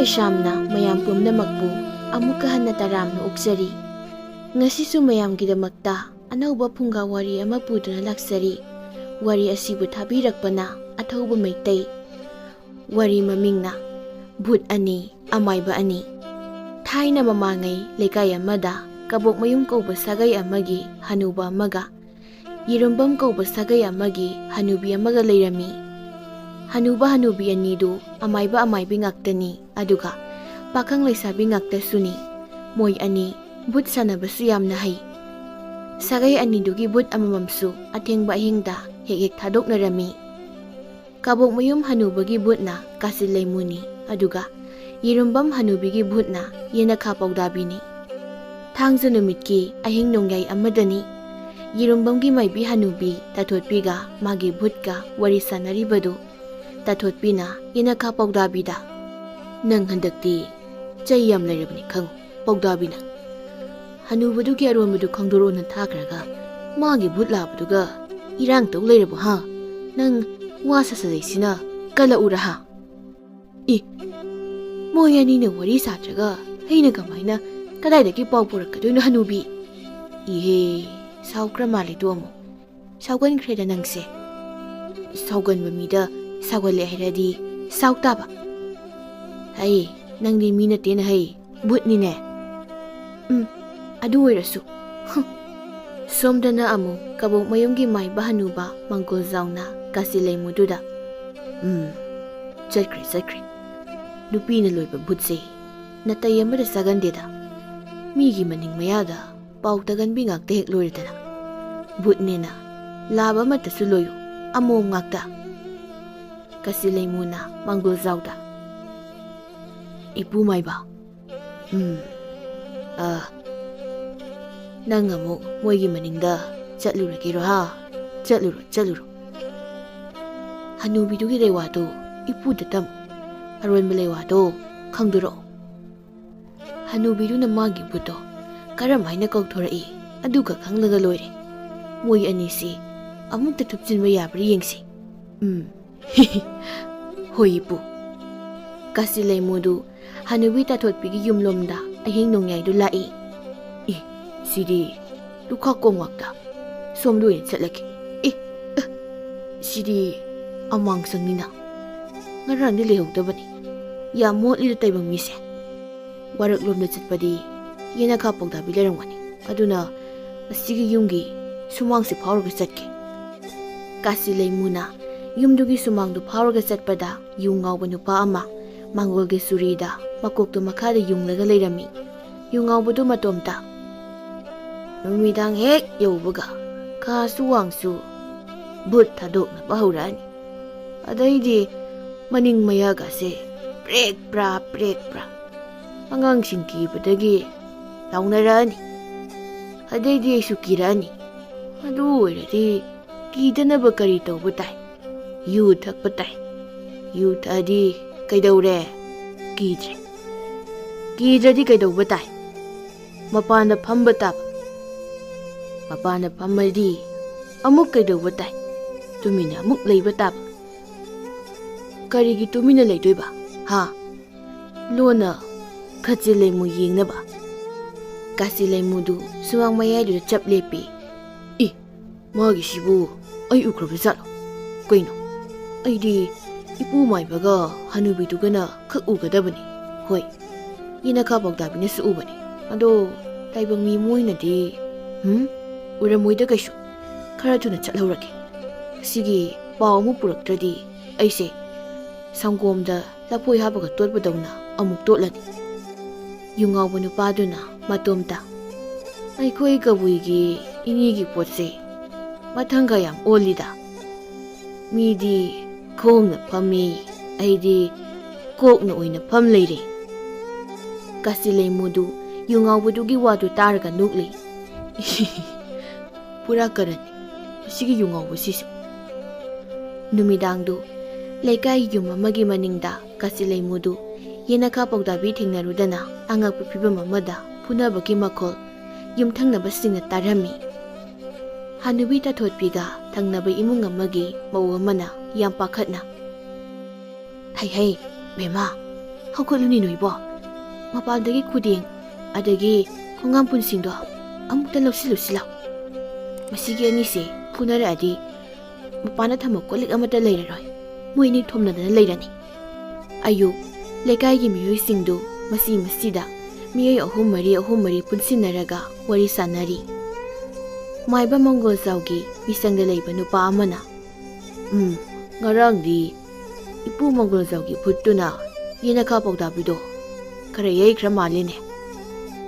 Kaishamna mayam pumnamakpu amuka hanna taramna uksari. Ngasisu mayamgidamakta anauba phunga wari ama puduna laksari. Wari asibu thabirakpana athauba maitai. Wari mamingna Bhut ani amaiba ani. Thaina mamangai lekai amada kabok mayum kauba sagai amagi hanuba amaga yirumbam kauba sagai amagi hanubi amaga leirami. Hanuba hanubi anidu amaiba amaibi ngaktani aduga pakang leisabi ngaktasuni. Moi ani Bhut sanabasu yamna hai. Sagai anidugi Bhut amamamsu athengba ahingda hek thadoknarami. Kabok mayum hanubagi Bhutna kasilaimuni aduga yirumbam hanubigi Bhutna yenakha paudabini. Thangza numitki ahing nongyai amadani yirumbamgi maibi hanubi tathotpiga magi Bhutka wari sanaribadu tathotpina yenakha paudabida. Nang handakti chai yam lairabni khang paudabina. Hanubadugi aromadu khangdorona thakraga magi Bhut labaduga irang tau lairabo ha. Nang wasa sadaisina kala uraha. Moi ani na wari satraga haina kamaina kadaidagi pau purakkadoino hanubi. Ihe saukra mali domo. Saugan kreda nangse. Saugan bamida saugale hairadi sautaba. Hai nangdi mina tena hai Bhut ni ne. Adu oirasu. Somdana amu kabok mayumgi mai bahanuba mangkol zauna kasilaimududa. Chakri. Nupi na loiba Bhutse natay amada sagandeda. Migi maning mayada pautagan bingakta hek loiradana. Bhut nena laba matasu loyo amom ngakta. Kasilaimuna manggol zauda. Ipu may ba? Nang amok moigi maningda chatlura kiro ha. Chatluro. Hanubidugi rewato ipu datam. Aron malewato khangduro. Hanubidu na magi Bhutto karam haina kauthorei aduga khanglaga loire. Moi anisi amukta thupchinba yabri yengsi. Hoi ipu. Kasilaimudu hanubi tathotpigi yumlomda ahing nongyaidu lai. Sidi lukha kongwakta somdu en chatlaki. Sidi amang sangnina ngarandi lehogdabani ya motli taibang mise. Warak lomda chatpadi yenakha paudhabi leramgani aduna asigi yumgi sumangse phawraga chatke. Kasilaimuna yumdugi sumangdu phawraga chatpada yung ngawba nupa ama mangolge surida makoktu makhada yunglaga leirami. Yung ngawbadu matomta numidang hek yaubaga kasu wangsu Bhut thadokna bahurani. Adaidi maning mayaga se prek pra angang singki badagi launarani. Adaidi aisu kirani. Adu oiradi kidanaba kari tauba tai. Yu thakpa tai. Yu thadi kaidaure kidradi kaidauba tai. Mapana phamba taba. Mapana phamadi amuk kaidauba tai. Tumina amuk leiba taba. Karigi tumina leidoiba ha. Lona khasilaimu yengnaba. Kasilaimudu suwang mayaiduda chap lepi. Magi sibu ai ukraba zalo. Kaino aidi ipu maibaga hanubidugana khak ugadabani. Hoi yenakha paudabina su ubani. Ado taibang mi moinadi uramoida kaisu khara thuna chatlhaurake. Sigi paw amu puraktradi aise sangomda lapoi habaga totbadawna amuk totlani. Yungawba nupaduna matomta aikhoi kabuigi inigi potse mathanga yam olida. Midi khongna phami aidi kokna oina pham leire. Kasilaimudu yungawbadugi wadu taraga nukli. Pura karani sigi yungawba sisu. Numidangdu leikai yum amagi maningda kasilaimudu yenakha paudhabi thengnarudana angakpa phibam amada phunabagi makhol yumthangnaba singna tarami. Hanubi tathotpiga thangnaba imung amagi mau amana yam pakhatna. Hai bema ꯍꯧꯒꯠꯂꯨꯅꯤ ꯅꯣꯏꯕꯣ ꯃꯄꯥꯟꯗꯒꯤ ꯈꯨꯗꯦꯡ ꯑꯗꯒꯤ ꯈꯣꯡꯒꯥꯝ ꯄꯨꯟꯁꯤꯡꯗꯣ ꯑꯃꯨꯛꯇ ꯂꯧꯁꯤꯜꯂꯨꯁꯤꯜꯂꯣ ꯃꯁꯤꯒꯤ ꯑꯅꯤꯁꯦ ꯐꯨꯅꯔꯛꯑꯗꯤ ꯃꯄꯥꯅ ꯊꯝꯕ ꯀꯣꯜꯂꯤꯛ ꯑꯃꯠꯇ ꯂꯩꯔꯔꯣꯏ ꯃꯣꯏ ꯑꯅꯤ ꯊꯣꯝꯅꯗꯅ ꯂꯩꯔꯅꯤ ꯑꯌꯨꯛ ꯂꯩꯀꯥꯏꯒꯤ ꯃꯤꯑꯣꯏꯁꯤꯡꯗꯨ ꯃꯁꯤꯗ ꯃꯤꯑꯣꯏ ꯑꯍꯨꯝ ꯃꯔꯤ ꯄꯨꯟꯁꯤꯟꯅꯔꯒ ꯋꯥꯔꯤ ꯁꯥꯟꯅꯔꯤ ꯃꯥꯏꯕ ꯃꯪꯒꯣꯜꯖꯥꯎꯒꯤ ꯃꯤꯁꯪꯗ ꯂꯩꯕ ꯅꯨꯄꯥ ꯑꯃꯅ ꯉꯔꯥꯡꯗꯤ ꯏꯄꯨ ꯃꯪꯒꯣꯜꯖꯥꯎꯒꯤ ꯚꯨꯠꯇꯨꯅ ꯌꯦꯅꯈꯥ ꯄꯥꯎꯗꯥꯕꯤꯗꯣ ꯈꯔ ꯌꯩꯈ꯭ꯔ ꯃꯥꯜꯂꯤꯅꯦ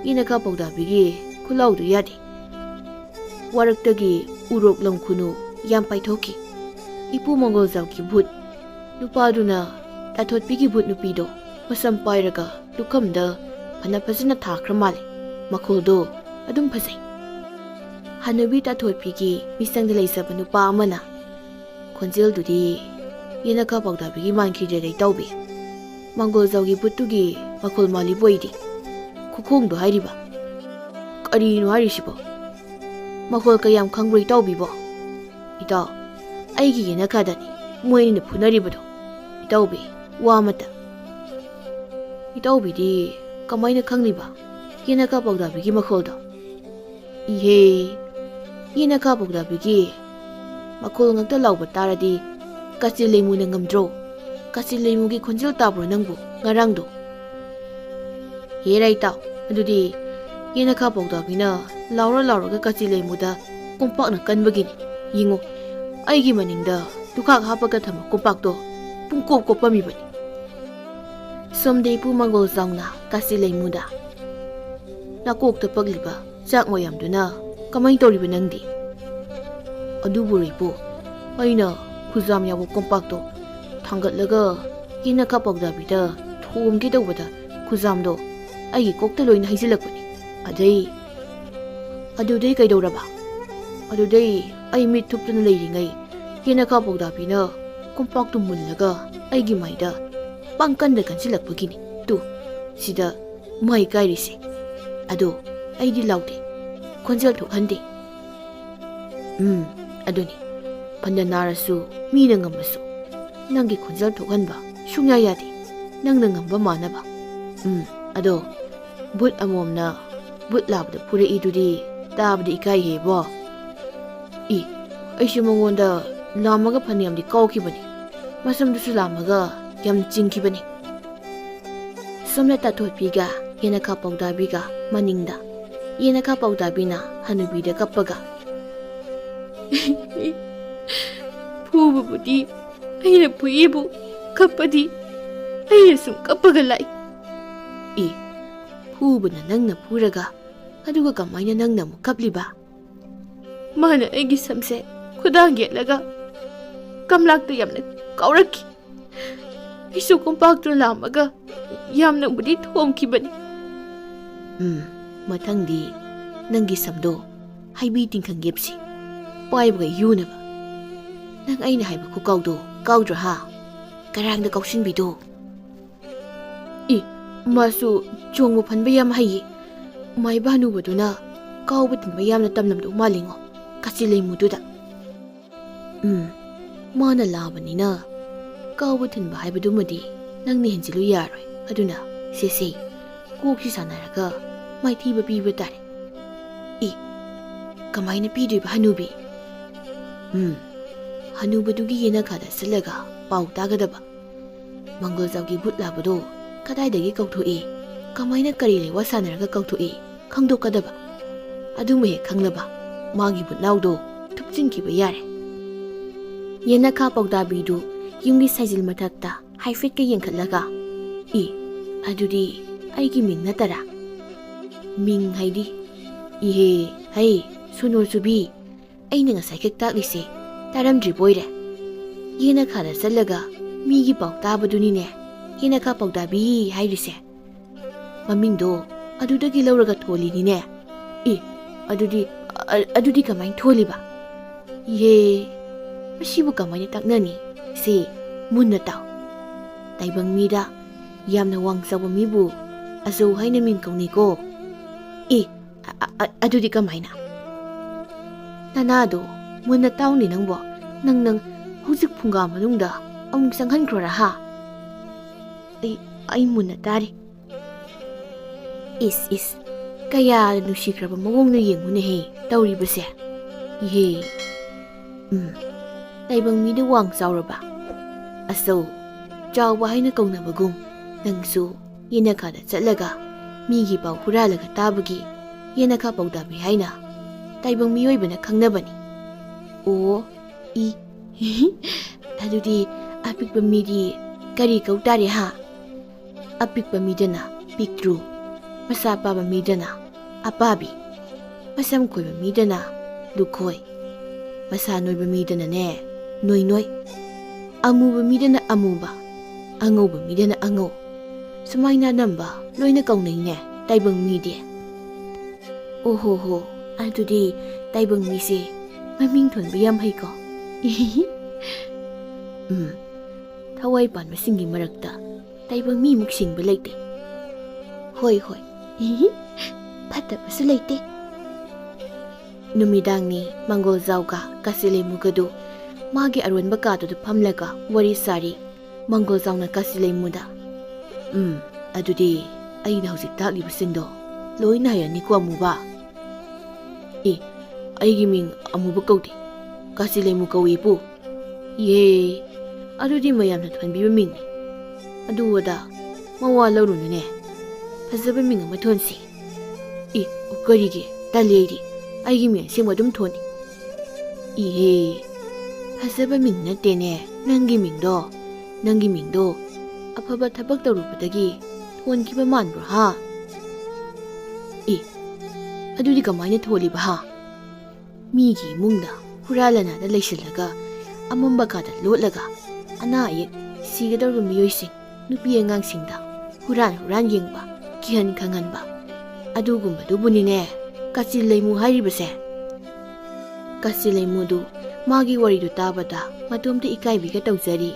ꯌꯦꯅꯈꯥ ꯄꯥꯎꯗꯥꯕꯤꯒꯤ ꯈꯨꯠꯂꯥꯎꯗꯨ ꯌꯥꯗꯦ ꯋꯥꯔꯛꯇꯒꯤ ꯎꯔꯣꯛ ꯂꯝꯈꯨꯅꯨ ꯌꯥꯝ ꯄꯥꯏꯊꯣꯛꯈꯤ ꯏꯄꯨ ꯃꯪꯒꯣꯜꯖꯥꯎꯒꯤ ꯚꯨꯠ ꯅꯨꯄꯥꯗꯨꯅ ꯇꯥꯊꯣꯠꯄꯤꯒꯤ ꯚꯨꯠ ꯅꯨꯄꯤꯗꯣ ꯃꯁꯝ ꯄꯥꯏꯔꯒ ꯂꯨꯈꯝꯗ ꯐꯖꯅ ꯊꯥꯈ꯭ꯔ ꯃꯥꯜꯂꯦ ꯃꯈꯣꯜꯗꯣ ꯑꯗꯨꯝ ꯐꯖꯩ ꯍꯅꯨꯕꯤ ꯇꯥꯊꯣꯠꯄꯤꯒꯤ ꯃꯤꯁꯪꯗ ꯂꯩꯖꯕ ꯅꯨꯄꯥ ꯑꯃꯅ ꯈꯣꯟꯖꯦꯜꯗꯨꯗꯤ ꯌꯦꯅꯈꯥ ꯄꯥꯎꯗꯥꯕꯤꯒꯤ ꯃꯥꯟꯈꯤꯗ꯭ꯔꯦ ꯇꯧꯕꯤ ꯃꯪꯒꯣꯜꯖꯥꯎꯒꯤ ꯚꯨꯠꯇꯨꯒꯤ ꯃꯈꯣꯜ ꯃꯥꯜꯂꯤꯕ ꯑꯣꯏꯗꯤ ꯈꯨꯈꯣꯡꯗꯣ ꯍꯥꯏꯔꯤꯕ ꯀꯔꯤꯅꯣ ꯍꯥꯏꯔꯤꯁꯤꯕꯣ ꯃꯈꯣꯜ ꯀꯌꯥꯝ ꯈꯪꯕ꯭ꯔꯣ ꯏꯇꯥꯎꯕꯤꯕꯣ ꯏꯇꯥꯎ ꯑꯩꯒꯤ ꯌꯦꯅꯈꯥꯗꯅꯤ ꯃꯣꯏ ꯑꯅꯤꯅ ꯐꯨꯅꯔꯤꯕꯗꯣ ꯏꯇꯥꯎꯕꯤ ꯋꯥ ꯑꯃꯇ ꯏꯇꯥꯎꯕꯤꯗꯤ ꯀꯃꯥꯏꯅ ꯈꯪꯂꯤꯕ ꯌꯦꯅꯈꯥ ꯄꯥꯎꯗꯥꯕꯤꯒꯤ ꯃꯈꯣꯜꯗꯣ ꯏꯍꯦ ꯌꯦꯅꯈꯥ ꯄꯥꯎꯗꯥꯕꯤꯒꯤ ꯃꯈꯣꯜ ꯉꯛꯇ ꯂꯥꯎꯕ ꯇꯥꯔꯗꯤ ꯀꯥꯆꯤꯟ ꯂꯩꯃꯨꯅ ꯉꯝꯗ꯭ꯔꯣ ꯀꯥꯆꯤꯟ ꯂꯩꯃꯨꯒꯤ ꯈꯣꯟꯖꯦꯜ ꯇꯥꯕ꯭ꯔꯣ ꯅꯪꯕꯨ ꯉꯔꯥꯡꯗꯣ ꯍꯦꯔꯥ ꯏꯇꯥꯎ ꯑꯗꯨꯗꯤ ꯌꯦꯅꯈꯥ ꯄꯥꯎꯗꯥꯕꯤꯅ ꯂꯥꯎꯔꯒ ꯀꯥꯆꯤꯟ ꯂꯩꯃꯨꯗ ꯀꯣꯝꯄꯥꯛꯅ ꯀꯟꯕꯒꯤꯅꯤ ꯌꯦꯡꯉꯨ ꯑꯩꯒꯤ ꯃꯅꯤꯡꯗ ꯂꯨꯈꯥꯛ ꯍꯥꯞꯄꯒ ꯊꯝꯕ ꯀꯣꯝꯄꯥꯛꯇꯣ ꯄꯨꯡꯀꯣꯞ ꯀꯣꯞꯄꯝꯃꯤꯕꯅꯤ ꯁꯣꯝꯗ ꯏꯄꯨ ꯃꯪꯒꯣꯜꯖꯥꯎꯅ ꯀꯥꯆꯤꯟ ꯂꯩꯃꯨꯗ ꯅꯥꯀꯣꯛꯇ ꯄꯛꯂꯤꯕ ꯆꯥꯛ ꯃꯌꯥꯝꯗꯨꯅ ꯀꯃꯥꯏ ꯇꯧꯔꯤꯕ ꯅꯪꯗꯤ ꯑꯗꯨꯕꯨ ꯏꯄꯨ ꯑꯩꯅ ꯈꯨꯖꯥꯝ ꯌꯥꯎꯕ ꯀꯣꯝꯄꯥꯛꯇꯣ ꯊꯥꯡꯒꯠꯂꯒ ꯌꯦꯅꯈꯥ ꯄꯥꯎꯗꯥꯕꯤꯗ ꯊꯣꯝꯒꯦ ꯇꯧꯕꯗ ꯈꯨꯖꯥꯝꯗꯣ ꯑꯩꯒꯤ ꯀꯣꯛꯇ ꯂꯣꯏꯅ ꯍꯩꯖꯤꯜꯂꯛꯄꯅꯤ ꯑꯗꯨꯗꯩ ꯀꯩꯗꯧꯔꯕ ꯑꯗꯨꯗꯩ ꯑꯩ ꯃꯤꯠ ꯊꯨꯞꯇꯨꯅ ꯂꯩꯔꯤꯉꯩ ꯌꯦꯅꯈꯥ ꯄꯥꯎꯗꯥꯕꯤꯅ ꯀꯣꯝꯄꯥꯛꯇꯨ ꯃꯨꯜꯂꯒ ꯑꯩꯒꯤ ꯃꯥꯏꯗ ꯄꯥꯡꯀꯟꯗ ꯀꯟꯁꯤꯜꯂꯛꯄꯒꯤꯅꯤ ꯇꯨ ꯁꯤꯗ ꯃꯥꯏ ꯀꯥꯏꯔꯤꯁꯦ ꯑꯗꯣ ꯑꯩꯗꯤ ꯂꯥꯎꯗꯦ ꯈꯣꯟꯖꯦꯜ ꯊꯣꯛꯍꯟꯗꯦ ꯑꯗꯨꯅꯤ ꯐꯅ ꯅꯥꯔꯁꯨ ꯃꯤꯅ ꯉꯝꯃꯁꯨ ꯅꯪꯒꯤ ꯈꯣꯟꯖꯦꯜ ꯊꯣꯛꯍꯟꯕ ꯁꯨꯡꯌꯥ ꯌꯥꯗꯦ ꯅꯪꯅ ꯉꯝꯕ ꯃꯥꯟꯅꯕ ꯑꯗꯣ ꯚꯨꯠ ꯑꯃꯣꯝꯅ ꯚꯨꯠ ꯂꯥꯕꯗ ꯐꯨꯔꯛꯏꯗꯨꯗꯤ ꯇꯥꯕꯗ ꯏꯀꯥꯏꯍꯦꯕꯣ ꯑꯩꯁꯨ ꯃꯉꯣꯟꯗ ꯂꯥꯝꯃꯒ ꯐꯅꯌꯥꯝꯗꯤ ꯀꯥꯎꯈꯤꯕꯅꯤ ꯃꯁꯝꯗꯨꯁꯨ ꯂꯥꯝꯃꯒ ꯌꯥꯝ ꯆꯤꯡꯈꯤꯕꯅꯤ ꯁꯣꯝꯅ ꯇꯥꯊꯣꯠꯄꯤꯒ ꯌꯦꯅꯈꯥ ꯄꯥꯎꯗꯥꯕꯤꯒ ꯃꯅꯤꯡꯗ ꯌꯦꯅꯈꯥ ꯄꯥꯎꯗꯥꯕꯤꯅ ꯍꯅꯨꯕꯤꯗ ꯀꯞꯄꯒ ꯐꯨꯕꯕꯨꯗꯤ ꯑꯩꯅ ꯐꯨꯏꯕꯨ ꯀꯞꯄꯗꯤ ꯑꯩꯅ ꯁꯨꯝ ꯀꯞꯄꯒ ꯂꯥꯛꯏ ꯐꯨꯕꯅ ꯅꯪꯅ ꯐꯨꯔꯒ ꯑꯗꯨꯒ ꯀꯃꯥꯏꯅ ꯅꯪꯅ ꯑꯃꯨꯛ ꯀꯞꯂꯤꯕ ꯃꯥꯅ ꯑꯩꯒꯤ ꯁꯝꯁꯦ ꯈꯨꯗꯥꯡ ꯌꯦꯠꯂꯒ ꯀꯝꯂꯥꯛꯇ ꯌꯥꯝꯅ ꯀꯥꯎꯔꯛꯈꯤ ꯑꯩꯁꯨ ꯀꯣꯝꯄꯥꯛꯇꯨ ꯂꯥꯝꯃꯒ ꯌꯥꯝꯅꯕꯨꯗꯤ ꯊꯣꯝꯈꯤꯕꯅꯤ ꯃꯊꯪꯗꯤ ꯅꯪꯒꯤ ꯁꯝꯗꯣ ꯍꯩꯕꯤ ꯇꯤꯡꯈꯪ ꯌꯦꯞꯁꯤ ꯄꯥꯏꯕꯒ ꯌꯨꯅꯕ ꯅꯪ ꯑꯩꯅ ꯍꯥꯏꯕ ꯈꯨꯀꯥꯎꯗꯣ ꯀꯥꯎꯗ꯭ꯔꯥ ꯍꯥ ꯀꯔꯥꯡꯗ ꯀꯥꯎꯁꯤꯟꯕꯤꯗꯣ ꯃꯥꯁꯨ ꯆꯣꯡꯕ ꯐꯟꯕ ꯌꯥꯝ ꯍꯩꯌꯦ ꯃꯥꯏꯕ ꯍꯅꯨꯕꯗꯨꯅ ꯀꯥꯎꯕ ꯊꯤꯟꯕ ꯌꯥꯝꯅ ꯇꯝꯂꯝꯗꯧ ꯃꯥꯜꯂꯤꯉꯣ ꯀꯥꯆꯤꯟ ꯂꯩꯃꯨꯗꯨꯗ ꯃꯥꯅ ꯂꯥꯕꯅꯤꯅ ꯀꯥꯎꯕ ꯊꯤꯟꯕ ꯍꯥꯏꯕꯗꯨꯃꯗꯤ ꯅꯪꯅ ꯍꯦꯟꯖꯤꯜꯂꯨ ꯌꯥꯔꯣꯏ ꯑꯗꯨꯅ ꯁꯦ ꯀꯣꯛꯁꯤ ꯁꯥꯟꯅꯔꯒ ꯃꯥꯏꯊꯤꯕ ꯄꯤꯕ ꯇꯥꯔꯦ ꯀꯃꯥꯏꯅ ꯄꯤꯗꯣꯏꯕ ꯍꯅꯨꯕꯤ ꯍꯅꯨꯕꯗꯨꯒꯤ ꯌꯦꯅꯈꯥꯗ ꯆꯠꯂꯒ ꯄꯥꯎ ꯇꯥꯒꯗꯕ ꯃꯪꯒꯣꯜꯖꯥꯎꯒꯤ ꯚꯨꯠ ꯂꯥꯕꯗꯣ ꯀꯗꯥꯏꯗꯒꯤ ꯀꯧꯊꯣꯛꯏ ꯀꯃꯥꯏꯅ ꯀꯔꯤ ꯂꯩꯋꯥ ꯁꯥꯟꯅꯔꯒ ꯀꯧꯊꯣꯛꯏ ꯈꯪꯗꯣꯛꯀꯗꯕ ꯑꯗꯨꯃ ꯍꯦꯛ ꯈꯪꯂꯕ ꯃꯥꯒꯤ ꯚꯨꯠꯅꯥꯎꯗꯣ ꯊꯨꯞꯆꯤꯟꯈꯤꯕ ꯌꯥꯔꯦ ꯌꯦꯅꯈꯥ ꯄꯥꯎꯗꯥꯕꯤꯗꯨ ꯌꯨꯝꯒꯤ ꯁꯥꯏꯖꯤꯜ ꯃꯊꯛꯇ ꯍꯥꯏꯐꯦꯠꯀ ꯌꯦꯡꯈꯠꯂꯒ ꯑꯗꯨꯗꯤ ꯑꯩꯒꯤ ꯃꯤꯡ ꯅꯠꯇꯔꯥ ꯃꯤꯡ ꯍꯥꯏꯗꯤ ꯏꯍꯦ ꯍꯩ ꯁꯣꯅꯣ ꯆꯨꯕꯤ ꯑꯩꯅ ꯉꯁꯥꯏ ꯈꯛ ꯇꯥꯛꯂꯤꯁꯦ ꯇꯥꯔꯝꯗ꯭ꯔꯤꯕꯣꯏꯔꯦ ꯌꯦꯅꯈꯥꯗ ꯆꯠꯂꯒ ꯃꯤꯒꯤ ꯄꯥꯎ ꯇꯥꯕꯗꯨꯅꯤꯅꯦ ꯌꯦꯅꯈꯥ ꯄꯥꯎꯗꯥꯕꯤ ꯍꯥꯏꯔꯤꯁꯦ ꯃꯃꯤꯡꯗꯣ ꯑꯗꯨꯗꯒꯤ ꯂꯧꯔꯒ ꯊꯣꯜꯂꯤꯅꯤꯅꯦ ꯑꯗꯨꯗꯤ ꯀꯃꯥꯏꯅ ꯊꯣꯜꯂꯤꯕ ꯏꯍꯦ ꯃꯁꯤꯕꯨ ꯀꯃꯥꯏꯅ ꯇꯥꯛꯅꯅꯤ ꯁꯤ ꯃꯨꯟꯅ ꯇꯥꯎ ꯇꯥꯏꯕꯪ ꯃꯤꯗ ꯌꯥꯝꯅ ꯋꯥꯡ-ꯆꯥꯎꯕ ꯃꯤꯕꯨ ꯑꯆꯧ ꯍꯥꯏꯅ ꯃꯤꯡ ꯀꯧꯅꯩꯀꯣ ꯑꯗꯨꯗꯤ ꯀꯃꯥꯏꯅ ꯅꯅꯥꯗꯣ ꯃꯨꯟꯅ ꯇꯥꯎꯅꯦ ꯅꯪꯕꯣ ꯅꯪ ꯍꯧꯖꯤꯛ ꯐꯨꯡꯒꯥ ꯃꯅꯨꯡꯗ ꯑꯃꯨꯛ ꯆꯪꯍꯟꯈ꯭ꯔꯣꯔꯥ ꯍꯥ ꯑꯩ ꯃꯨꯟꯅ ꯇꯥꯔꯤ. ꯏꯁ ꯀꯌꯥ ꯅꯨꯡꯁꯤꯈ꯭ꯔꯕ ꯃꯑꯣꯡꯅ ꯌꯦꯡꯉꯨꯅꯦꯍꯦ ꯇꯧꯔꯤꯕꯁꯦ. ꯏꯍꯦ. ꯇꯥꯏꯕꯪ ꯃꯤꯗ ꯋꯥꯡ ꯆꯥꯎꯔꯕ. ꯑꯁꯧ ꯆꯥꯎꯕ ꯍꯥꯏꯅ ꯀꯧꯅꯕꯒꯨꯝ ꯅꯪꯁꯨ ꯌꯦꯅꯈꯥꯗ ꯆꯠꯂꯒ ꯃꯤꯒꯤ ꯄꯥꯎ ꯍꯨꯔꯥꯜꯂꯒ ꯇꯥꯕꯒꯤ ꯌꯦꯅꯈꯥ ꯄꯥꯎꯗꯥꯕꯤ ꯍꯥꯏꯅ ꯇꯥꯏꯕꯪ ꯃꯤꯑꯣꯏꯕꯅ ꯈꯪꯅꯕꯅꯤ. ꯑꯣ ꯑꯗꯨꯗꯤ ꯑꯄꯤꯛꯄ ꯃꯤꯗꯤ ꯀꯔꯤ ꯀꯧ ꯇꯥꯔꯦ ꯍꯥ? ꯑꯄꯤꯛꯄ ꯃꯤꯗꯅ ꯄꯤꯛꯇ꯭ꯔꯨ, ꯃꯁꯥ ꯄꯥꯕ ꯃꯤꯗꯅ ꯑꯄꯥꯕꯤ, ꯃꯁꯝ ꯈꯣꯏꯕ ꯃꯤꯗꯅ ꯂꯨꯈꯣꯏ, ꯃꯁꯥ ꯅꯣꯏꯕ ꯃꯤꯗꯅꯅꯦ ꯅꯣꯏ, ꯑꯃꯨꯕ ꯃꯤꯗꯅ ꯑꯃꯨꯕ, ꯑꯉꯧꯕ ꯃꯤꯗꯅ ꯑꯉꯧ. ꯁꯨꯃꯥꯏꯅ ꯅꯝꯕ ꯂꯣꯏꯅ ꯀꯧꯅꯩꯅꯦ ꯇꯥꯏꯕꯪ ꯃꯤꯗꯤ. ꯑꯣꯍꯣ ꯑꯗꯨꯗꯤ ꯇꯥꯏꯕꯪ ꯃꯤꯁꯦ ꯃꯃꯤꯡ ꯊꯣꯟꯕ ꯌꯥꯝ ꯍꯩꯀꯣ. ꯊꯋꯥꯏ ꯄꯥꯟꯕꯁꯤꯡꯒꯤ ꯃꯔꯛꯇ ꯇꯥꯏꯕꯪ ꯃꯤꯃꯨꯛ ꯁꯤꯡꯕ ꯂꯩꯇꯦ. ꯍꯣꯏ ꯐꯠꯇꯕꯁꯨ ꯂꯩꯇꯦ. ꯅꯨꯃꯤꯗꯥꯡꯅꯤ ꯃꯪꯒꯣꯜꯖꯥꯎꯒ ꯀꯥꯁꯤꯂꯩꯃꯨꯒꯗꯨ ꯃꯥꯒꯤ ꯑꯔꯣꯟꯕ ꯀꯥꯗꯨꯗ ꯐꯝꯂꯒ ꯋꯥꯔꯤ ꯁꯥꯔꯤ. ꯃꯪꯒꯣꯜꯖꯥꯎꯅ ꯀꯥꯁꯤꯂꯩꯃꯨꯗ ꯑꯗꯨꯗꯤ ꯑꯩꯅ ꯍꯧꯖꯤꯛ ꯇꯥꯛꯂꯤꯕꯁꯤꯡꯗꯣ ꯂꯣꯏꯅ ꯍꯩꯔꯅꯤꯀꯣ ꯑꯃꯨꯕ. ꯑꯩꯒꯤ ꯃꯤꯡ ꯑꯃꯨꯕ ꯀꯧꯗꯦ, ꯀꯥꯁꯤꯂꯩꯃꯨ ꯀꯧꯏ ꯏꯄꯨ. ꯌꯦ, ꯑꯗꯨꯗꯤ ꯃꯌꯥꯝꯅ ꯊꯣꯟꯕꯤꯕ ꯃꯤꯡꯅꯤ. ꯑꯗꯨ ꯑꯗꯥ ꯃꯋꯥ ꯂꯧꯔꯨꯅꯨꯅꯦ, ꯐꯖꯕ ꯃꯤꯡ ꯑꯃ ꯊꯣꯟꯁꯤ. ꯀꯔꯤꯒꯤ? ꯇꯜꯂꯤ ꯑꯩꯒꯤ ꯃꯤꯡ ꯑꯁꯦꯡꯕ ꯑꯗꯨꯝ ꯊꯣꯟꯅꯤ. ꯏꯍꯦ, ꯐꯖꯕ ꯃꯤꯡ ꯅꯠꯇꯦꯅꯦ ꯅꯪꯒꯤ ꯃꯤꯡꯗꯣ ꯑꯐꯕ ꯊꯕꯛ ꯇꯧꯔꯨꯕꯗꯒꯤ ꯊꯣꯟꯈꯤꯕ ꯃꯥꯟꯕ꯭ꯔꯣ ꯍꯥ? ꯑꯗꯨꯗꯤ ꯀꯃꯥꯏꯅ ꯊꯣꯜꯂꯤꯕ ꯍꯥ? ꯃꯤꯒꯤ ꯏꯃꯨꯡꯗ ꯍꯨꯔꯥꯜꯂꯅꯥꯗ ꯂꯩꯁꯤꯜꯂꯒ ꯑꯃꯝꯕ ꯀꯥꯗ ꯂꯣꯠꯂꯒ ꯑꯅꯥ ꯑꯌꯦꯛ ꯁꯤꯒꯗꯧꯔꯤꯕ ꯃꯤꯑꯣꯏꯁꯤꯡ, ꯅꯨꯄꯤ ꯑꯉꯥꯡꯁꯤꯡꯗ ꯍꯨꯔꯥꯟ ꯌꯦꯡꯕ, ꯀꯤꯍꯟ ꯈꯪꯍꯟꯕ, ꯑꯗꯨꯒꯨꯝꯕꯗꯨꯕꯨꯅꯤꯅꯦ ꯀꯥꯁꯤꯂꯩꯃꯨ ꯍꯥꯏꯔꯤꯕꯁꯦ. ꯀꯥꯁꯤꯂꯩꯃꯨꯗꯨ ꯃꯥꯒꯤ ꯋꯥꯔꯤꯗꯨ ꯇꯥꯕꯗ ꯃꯇꯣꯝꯇ ꯏꯀꯥꯏꯕꯤꯒ ꯇꯧꯖꯔꯤ.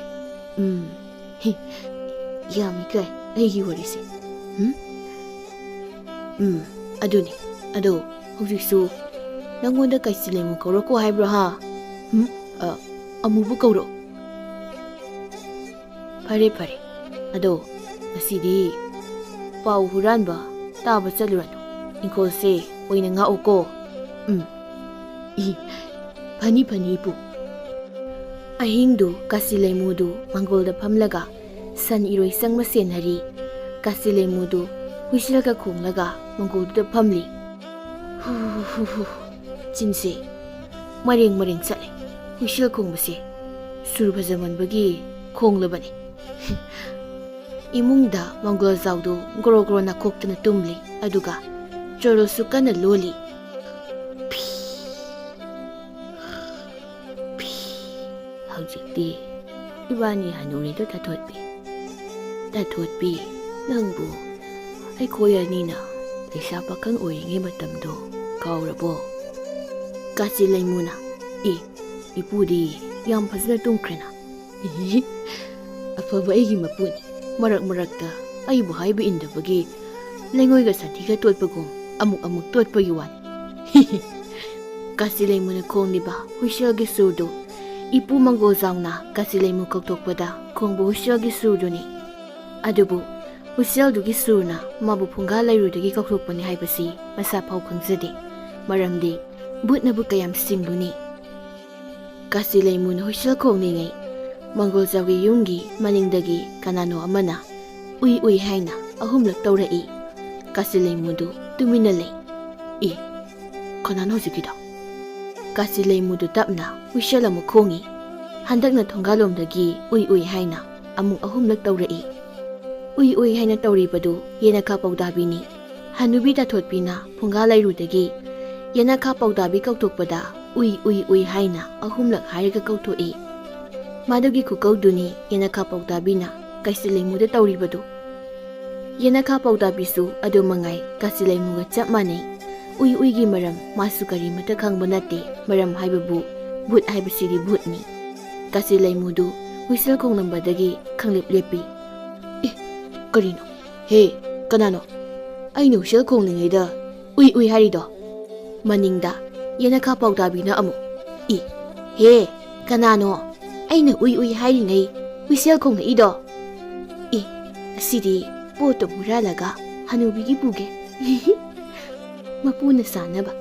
ꯌꯥꯝ ꯏꯀꯥꯏ ꯑꯩꯒꯤ ꯋꯥꯔꯤꯁꯦ. ꯑꯗꯨꯅꯤ. ꯑꯗꯣ ꯍꯧꯖꯤꯛꯁꯨ ꯅꯪꯉꯣꯟꯗ ꯀꯥꯁꯤꯂꯩꯃꯨ ꯀꯧꯔꯛꯀꯣ ꯍꯥꯏꯕ꯭ꯔꯣ ꯍꯥ? ꯑꯃꯨꯕ ꯀꯧꯔꯣ. ꯐꯔꯦ. ꯑꯗꯣ ꯉꯁꯤꯗꯤ ꯄꯥꯎ ꯍꯨꯔꯥꯟꯕ ꯇꯥꯕ ꯆꯠꯂꯨꯔꯅꯨ. ꯏꯪꯈꯣꯜꯁꯦ ꯑꯣꯏꯅ ꯉꯥꯛꯎꯀꯣ. ꯐꯅꯤ ꯏꯄꯨ. ꯑꯍꯤꯡꯗꯨ ꯀꯥꯁꯤꯂꯩꯃꯨꯗꯨ ꯃꯪꯒꯣꯜꯗ ꯐꯝꯂꯒ ꯁꯟ ꯏꯔꯣꯏ ꯆꯪꯕ ꯁꯦꯟꯅꯔꯤ. ꯀꯥꯁꯤꯂꯩꯃꯨꯗꯨ ꯍꯨꯏꯁꯦꯜꯒ ꯈꯣꯡꯂꯒ ꯃꯪꯒꯣꯜꯗꯨꯗ ꯐꯝꯂꯤ. ꯆꯤꯟꯁꯦ ꯃꯔꯦꯡ ꯆꯠꯂꯦ. ꯍꯨꯏꯁꯦꯜ ꯈꯣꯡꯕꯁꯦ ꯁꯨꯔ ꯐꯖꯃꯟꯕꯒꯤ ꯈꯣꯡꯂꯕꯅꯤ. ꯏꯃꯨꯡꯗ ꯃꯪꯒꯣꯜꯖꯥꯎꯗꯨ ꯒ꯭ꯔꯣ ꯅꯥꯈꯣꯛꯇꯨꯅ ꯇꯨꯝꯂꯤ. ꯑꯗꯨꯒ ꯆꯣꯔꯣꯜꯁꯨ ꯀꯟꯅ ꯂꯣꯜꯂꯤ. ꯍꯧꯖꯤꯛꯇꯤ ꯏꯕꯥꯅꯤ ꯍꯅꯨꯔꯦꯗꯣ ꯇꯥꯊꯣꯠꯄꯤ. ꯅꯪꯕꯨ ꯑꯩꯈꯣꯏ ꯑꯅꯤꯅ ꯂꯩꯁꯥ ꯄꯥꯈꯪ ꯑꯣꯏꯔꯤꯉꯩ ꯃꯇꯝꯗꯣ ꯀꯥꯎꯔꯕꯣ? ꯀꯥꯁꯤꯂꯩꯃꯨꯅ ꯏꯄꯨꯗꯤ ꯌꯥꯝ ꯐꯖꯅ ꯇꯨꯝꯈ꯭ꯔꯦꯅ. ꯑꯐꯕ ꯑꯩꯒꯤ ꯃꯄꯨꯅꯤ. ꯃꯔꯛꯇ ꯑꯩꯕꯨ ꯍꯥꯏꯕ ꯏꯟꯗꯕꯒꯤ ꯂꯩꯉꯣꯏꯒ ꯁꯟꯊꯤꯒ ꯇꯣꯠꯄꯒꯨꯝ ꯑꯃꯨꯛ ꯇꯣꯠꯄꯒꯤ ꯋꯥꯅꯤ. ꯀꯥꯁꯤꯂꯩꯃꯨꯅ ꯈꯣꯡꯂꯤꯕ ꯍꯨꯏꯁꯦꯜꯒꯤ ꯁꯨꯔꯗꯨ ꯏꯄꯨ ꯃꯪꯒꯣꯜꯖꯥꯎꯅ ꯀꯥꯁꯤꯂꯩꯃꯨ ꯀꯧꯊꯣꯛꯄꯗ ꯈꯣꯡꯕ ꯍꯨꯏꯁꯦꯜꯒꯤ ꯁꯨꯔꯗꯨꯅꯤ. ꯑꯗꯨꯕꯨ ꯍꯨꯏꯁꯦꯜꯗꯨꯒꯤ ꯁꯨꯔꯅ ꯃꯥꯕꯨ ꯐꯨꯡꯒꯥ ꯂꯩꯔꯨꯗꯒꯤ ꯀꯧꯊꯣꯛꯄꯅꯤ ꯍꯥꯏꯕꯁꯤ ꯃꯁꯥ ꯐꯥꯎ ꯈꯪꯖꯗꯦ. ꯃꯔꯝꯗꯤ ꯕꯨꯠꯅꯕꯨ ꯀꯌꯥꯝ ꯁꯤꯡꯂꯨꯅꯤ. ꯀꯥꯁꯤꯂꯩꯃꯨꯅ ꯍꯨꯏꯁꯦꯜ ꯈꯣꯡꯂꯤꯉꯩ ꯃꯪꯒꯣꯜꯖꯥꯎꯒꯤ ꯌꯨꯝꯒꯤ ꯃꯅꯤꯡꯗꯒꯤ ꯀꯅꯥꯅꯣ ꯑꯃꯅ ꯎꯏ ꯍꯥꯏꯅ 3ꯂꯛ ꯇꯧꯔꯛꯏ. ꯀꯥꯁꯤꯂꯩꯃꯨꯗꯨ ꯇꯨꯃꯤꯟꯅ ꯂꯩ. ꯀꯅꯥꯅꯣ ꯍꯧꯖꯤꯛꯀꯤꯗꯣ? ꯀꯥꯁꯤꯂꯩꯃꯨꯗꯨ ꯇꯞꯅ ꯍꯨꯏꯁꯦꯜ ꯑꯃꯨꯛ ꯈꯣꯡꯉꯤ. ꯍꯟꯗꯛꯅ ꯊꯣꯡꯒꯥꯜꯂꯣꯝꯗꯒꯤ ꯎꯏ ꯍꯥꯏꯅ ꯑꯃꯨꯛ 3ꯂꯛ ꯇꯧꯔꯛꯏ. ꯎꯏ ꯍꯥꯏꯅ ꯇꯧꯔꯤꯕꯗꯨ ꯌꯦꯅꯈꯥ ꯄꯥꯎꯗꯥꯕꯤꯅꯤ. ꯍꯅꯨꯕꯤ ꯇꯥꯊꯣꯠꯄꯤꯅ ꯐꯨꯡꯒꯥ ꯂꯩꯔꯨꯗꯒꯤ ꯌꯦꯅꯈꯥ ꯄꯥꯎꯗꯥꯕꯤ ꯀꯧꯊꯣꯛꯄꯗ ꯎꯏ ꯍꯥꯏꯅ 3ꯂꯛ ꯍꯥꯏꯔꯒ ꯀꯧꯊꯣꯛꯏ. ꯃꯗꯨꯒꯤ ꯈꯨꯀꯧꯗꯨꯅꯤ ꯌꯦꯅꯈꯥ ꯄꯥꯎꯗꯥꯕꯤꯅ ꯀꯥꯁꯤꯂꯩꯃꯨꯗ ꯇꯧꯔꯤꯕꯗꯨ. ꯌꯦꯅꯈꯥ ꯄꯥꯎꯗꯥꯕꯤꯁꯨ ꯑꯗꯨꯃꯉꯥꯏ ꯀꯥꯁꯤꯂꯩꯃꯨꯒ ꯆꯞ ꯃꯥꯟꯅꯩ. ꯎꯏꯒꯤ ꯃꯔꯝ ꯃꯥꯁꯨ ꯀꯔꯤꯃꯠꯇ ꯈꯪꯕ ꯅꯠꯇꯦ. ꯃꯔꯝ ꯍꯥꯏꯕꯕꯨ ꯚꯨꯠ ꯍꯥꯏꯕꯁꯤꯗꯤ ꯚꯨꯠꯅꯤ. ꯀꯥꯁꯤꯂꯩꯃꯨꯗꯨ ꯍꯨꯏꯁꯦꯜ ꯈꯣꯡꯂꯝꯕꯗꯒꯤ ꯈꯪꯂꯦꯞ ꯂꯦꯞꯄꯤ. ꯀꯔꯤꯅꯣ? ꯍꯦ, ꯀꯅꯥꯅꯣ? ꯑꯩꯅ ꯍꯨꯏꯁꯦꯜ ꯈꯣꯡꯂꯤꯉꯩꯗ ꯎꯏ ꯍꯥꯏꯔꯤꯗꯣ? ꯃꯅꯤꯡꯗ ꯌꯦꯅꯈꯥ ꯄꯥꯎꯗꯥꯕꯤꯅ ꯑꯃꯨꯛ ꯍꯦ, ꯀꯅꯥꯅꯣ? ꯑꯩꯅ ꯎꯏ ꯍꯥꯏꯔꯤꯉꯩ ꯍꯨꯏꯁꯦꯜ ꯈꯣꯡꯂꯛꯏꯗꯣ? ꯑꯁꯤꯗꯤ ꯄꯣꯠꯇꯣ ꯍꯨꯔꯥꯜꯂꯒ ꯍꯅꯨꯕꯤꯒꯤ ꯄꯨꯒꯦ ꯃꯄꯨꯅ ꯁꯥꯟꯅꯕ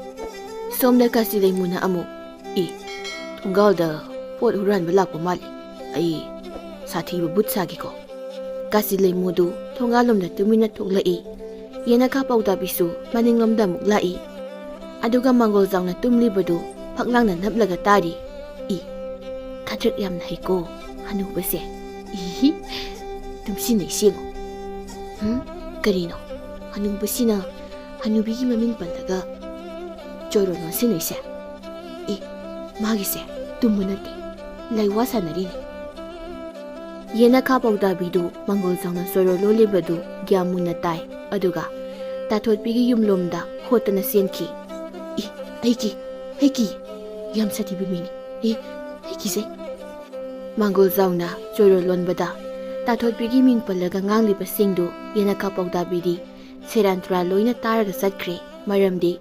ꯁꯣꯝꯗ ꯀꯥꯁꯤ ꯂꯩꯃꯨꯅ ꯑꯃꯨꯛ ꯊꯣꯡꯒꯥꯜꯗ ꯄꯣꯠ ꯍꯨꯔꯥꯟꯕ ꯂꯥꯛꯄ ꯃꯥꯜꯂꯤ ꯑꯩ ꯁꯥꯊꯤꯕ ꯕꯨꯠ ꯁꯥꯒꯦꯀꯣ ꯀꯥꯁꯤ ꯂꯩꯃꯨꯗꯨ ꯊꯣꯡꯒꯥꯜꯂꯣꯝꯗ ꯇꯨꯃꯤꯟꯅ ꯊꯣꯛꯂꯛꯏ ꯌꯦꯅꯈꯥ ꯄꯥꯎꯗꯥꯕꯤꯁꯨ ꯃꯅꯤꯡꯂꯣꯝꯗ ꯑꯃꯨꯛ ꯂꯥꯛꯏ ꯑꯗꯨꯒ ꯃꯪꯒꯣꯜꯖꯥꯎꯅ ꯇꯨꯝꯂꯤꯕꯗꯨ ꯐꯛꯂꯥꯡꯅ ꯅꯞꯂꯒ ꯇꯥꯔꯤ ꯈꯗ꯭ꯔꯛ ꯌꯥꯝꯅ ꯍꯩꯀꯣ ꯍꯅꯨꯕꯁꯦ ꯇꯨꯝꯁꯤꯟꯅꯩ ꯁꯦꯡꯉꯣ ꯀꯔꯤꯅꯣ ꯍꯅꯨꯕꯁꯤꯅ ꯍꯅꯨꯕꯤꯒꯤ ꯃꯃꯤꯡ ꯄꯜꯂꯒ ꯆꯣꯏꯔꯣ ꯂꯣꯟꯁꯤꯟꯅꯩꯁꯦ ꯃꯥꯒꯤꯁꯦ ꯇꯨꯝꯕ ꯅꯠꯇꯦ ꯂꯩꯋꯥ ꯁꯥꯟꯅꯔꯤꯅꯤ ꯌꯦꯅꯈꯥ ꯄꯥꯎꯗꯥꯕꯤꯗꯨ ꯃꯪꯒꯣꯜꯖꯥꯎꯅ ꯆꯣꯏꯔꯣ ꯂꯣꯜꯂꯤꯕꯗꯨ ꯒ꯭ꯌꯥꯟ ꯃꯨꯟꯅ ꯇꯥꯏ ꯑꯗꯨꯒ ꯇꯥꯊꯣꯠꯄꯤꯒꯤ ꯌꯨꯝꯂꯣꯝꯗ ꯍꯣꯠꯇꯅ ꯆꯦꯟꯈꯤ ꯑꯩꯒꯤ ꯌꯥꯝ ꯁꯥꯊꯤꯕ ꯃꯤꯅꯤ ꯑꯩ ꯀꯤꯖꯩ ꯃꯪꯒꯣꯜꯖꯥꯎꯅ ꯆꯣꯏꯔꯣ ꯂꯣꯟꯕꯗ ꯇꯥꯊꯣꯠꯄꯤꯒꯤ ꯃꯤꯡ ꯄꯜꯂꯒ ꯉꯥꯡꯂꯤꯕꯁꯤꯡꯗꯨ ꯌꯦꯅꯈꯥ ꯄꯥꯎꯗꯥꯕꯤꯗꯤ ꯁꯦꯔꯥꯟ ꯇꯨꯔꯥꯟ ꯂꯣꯏꯅ ꯇꯥꯔꯒ ꯆꯠꯈ꯭ꯔꯦ ꯃꯔꯝꯗꯤ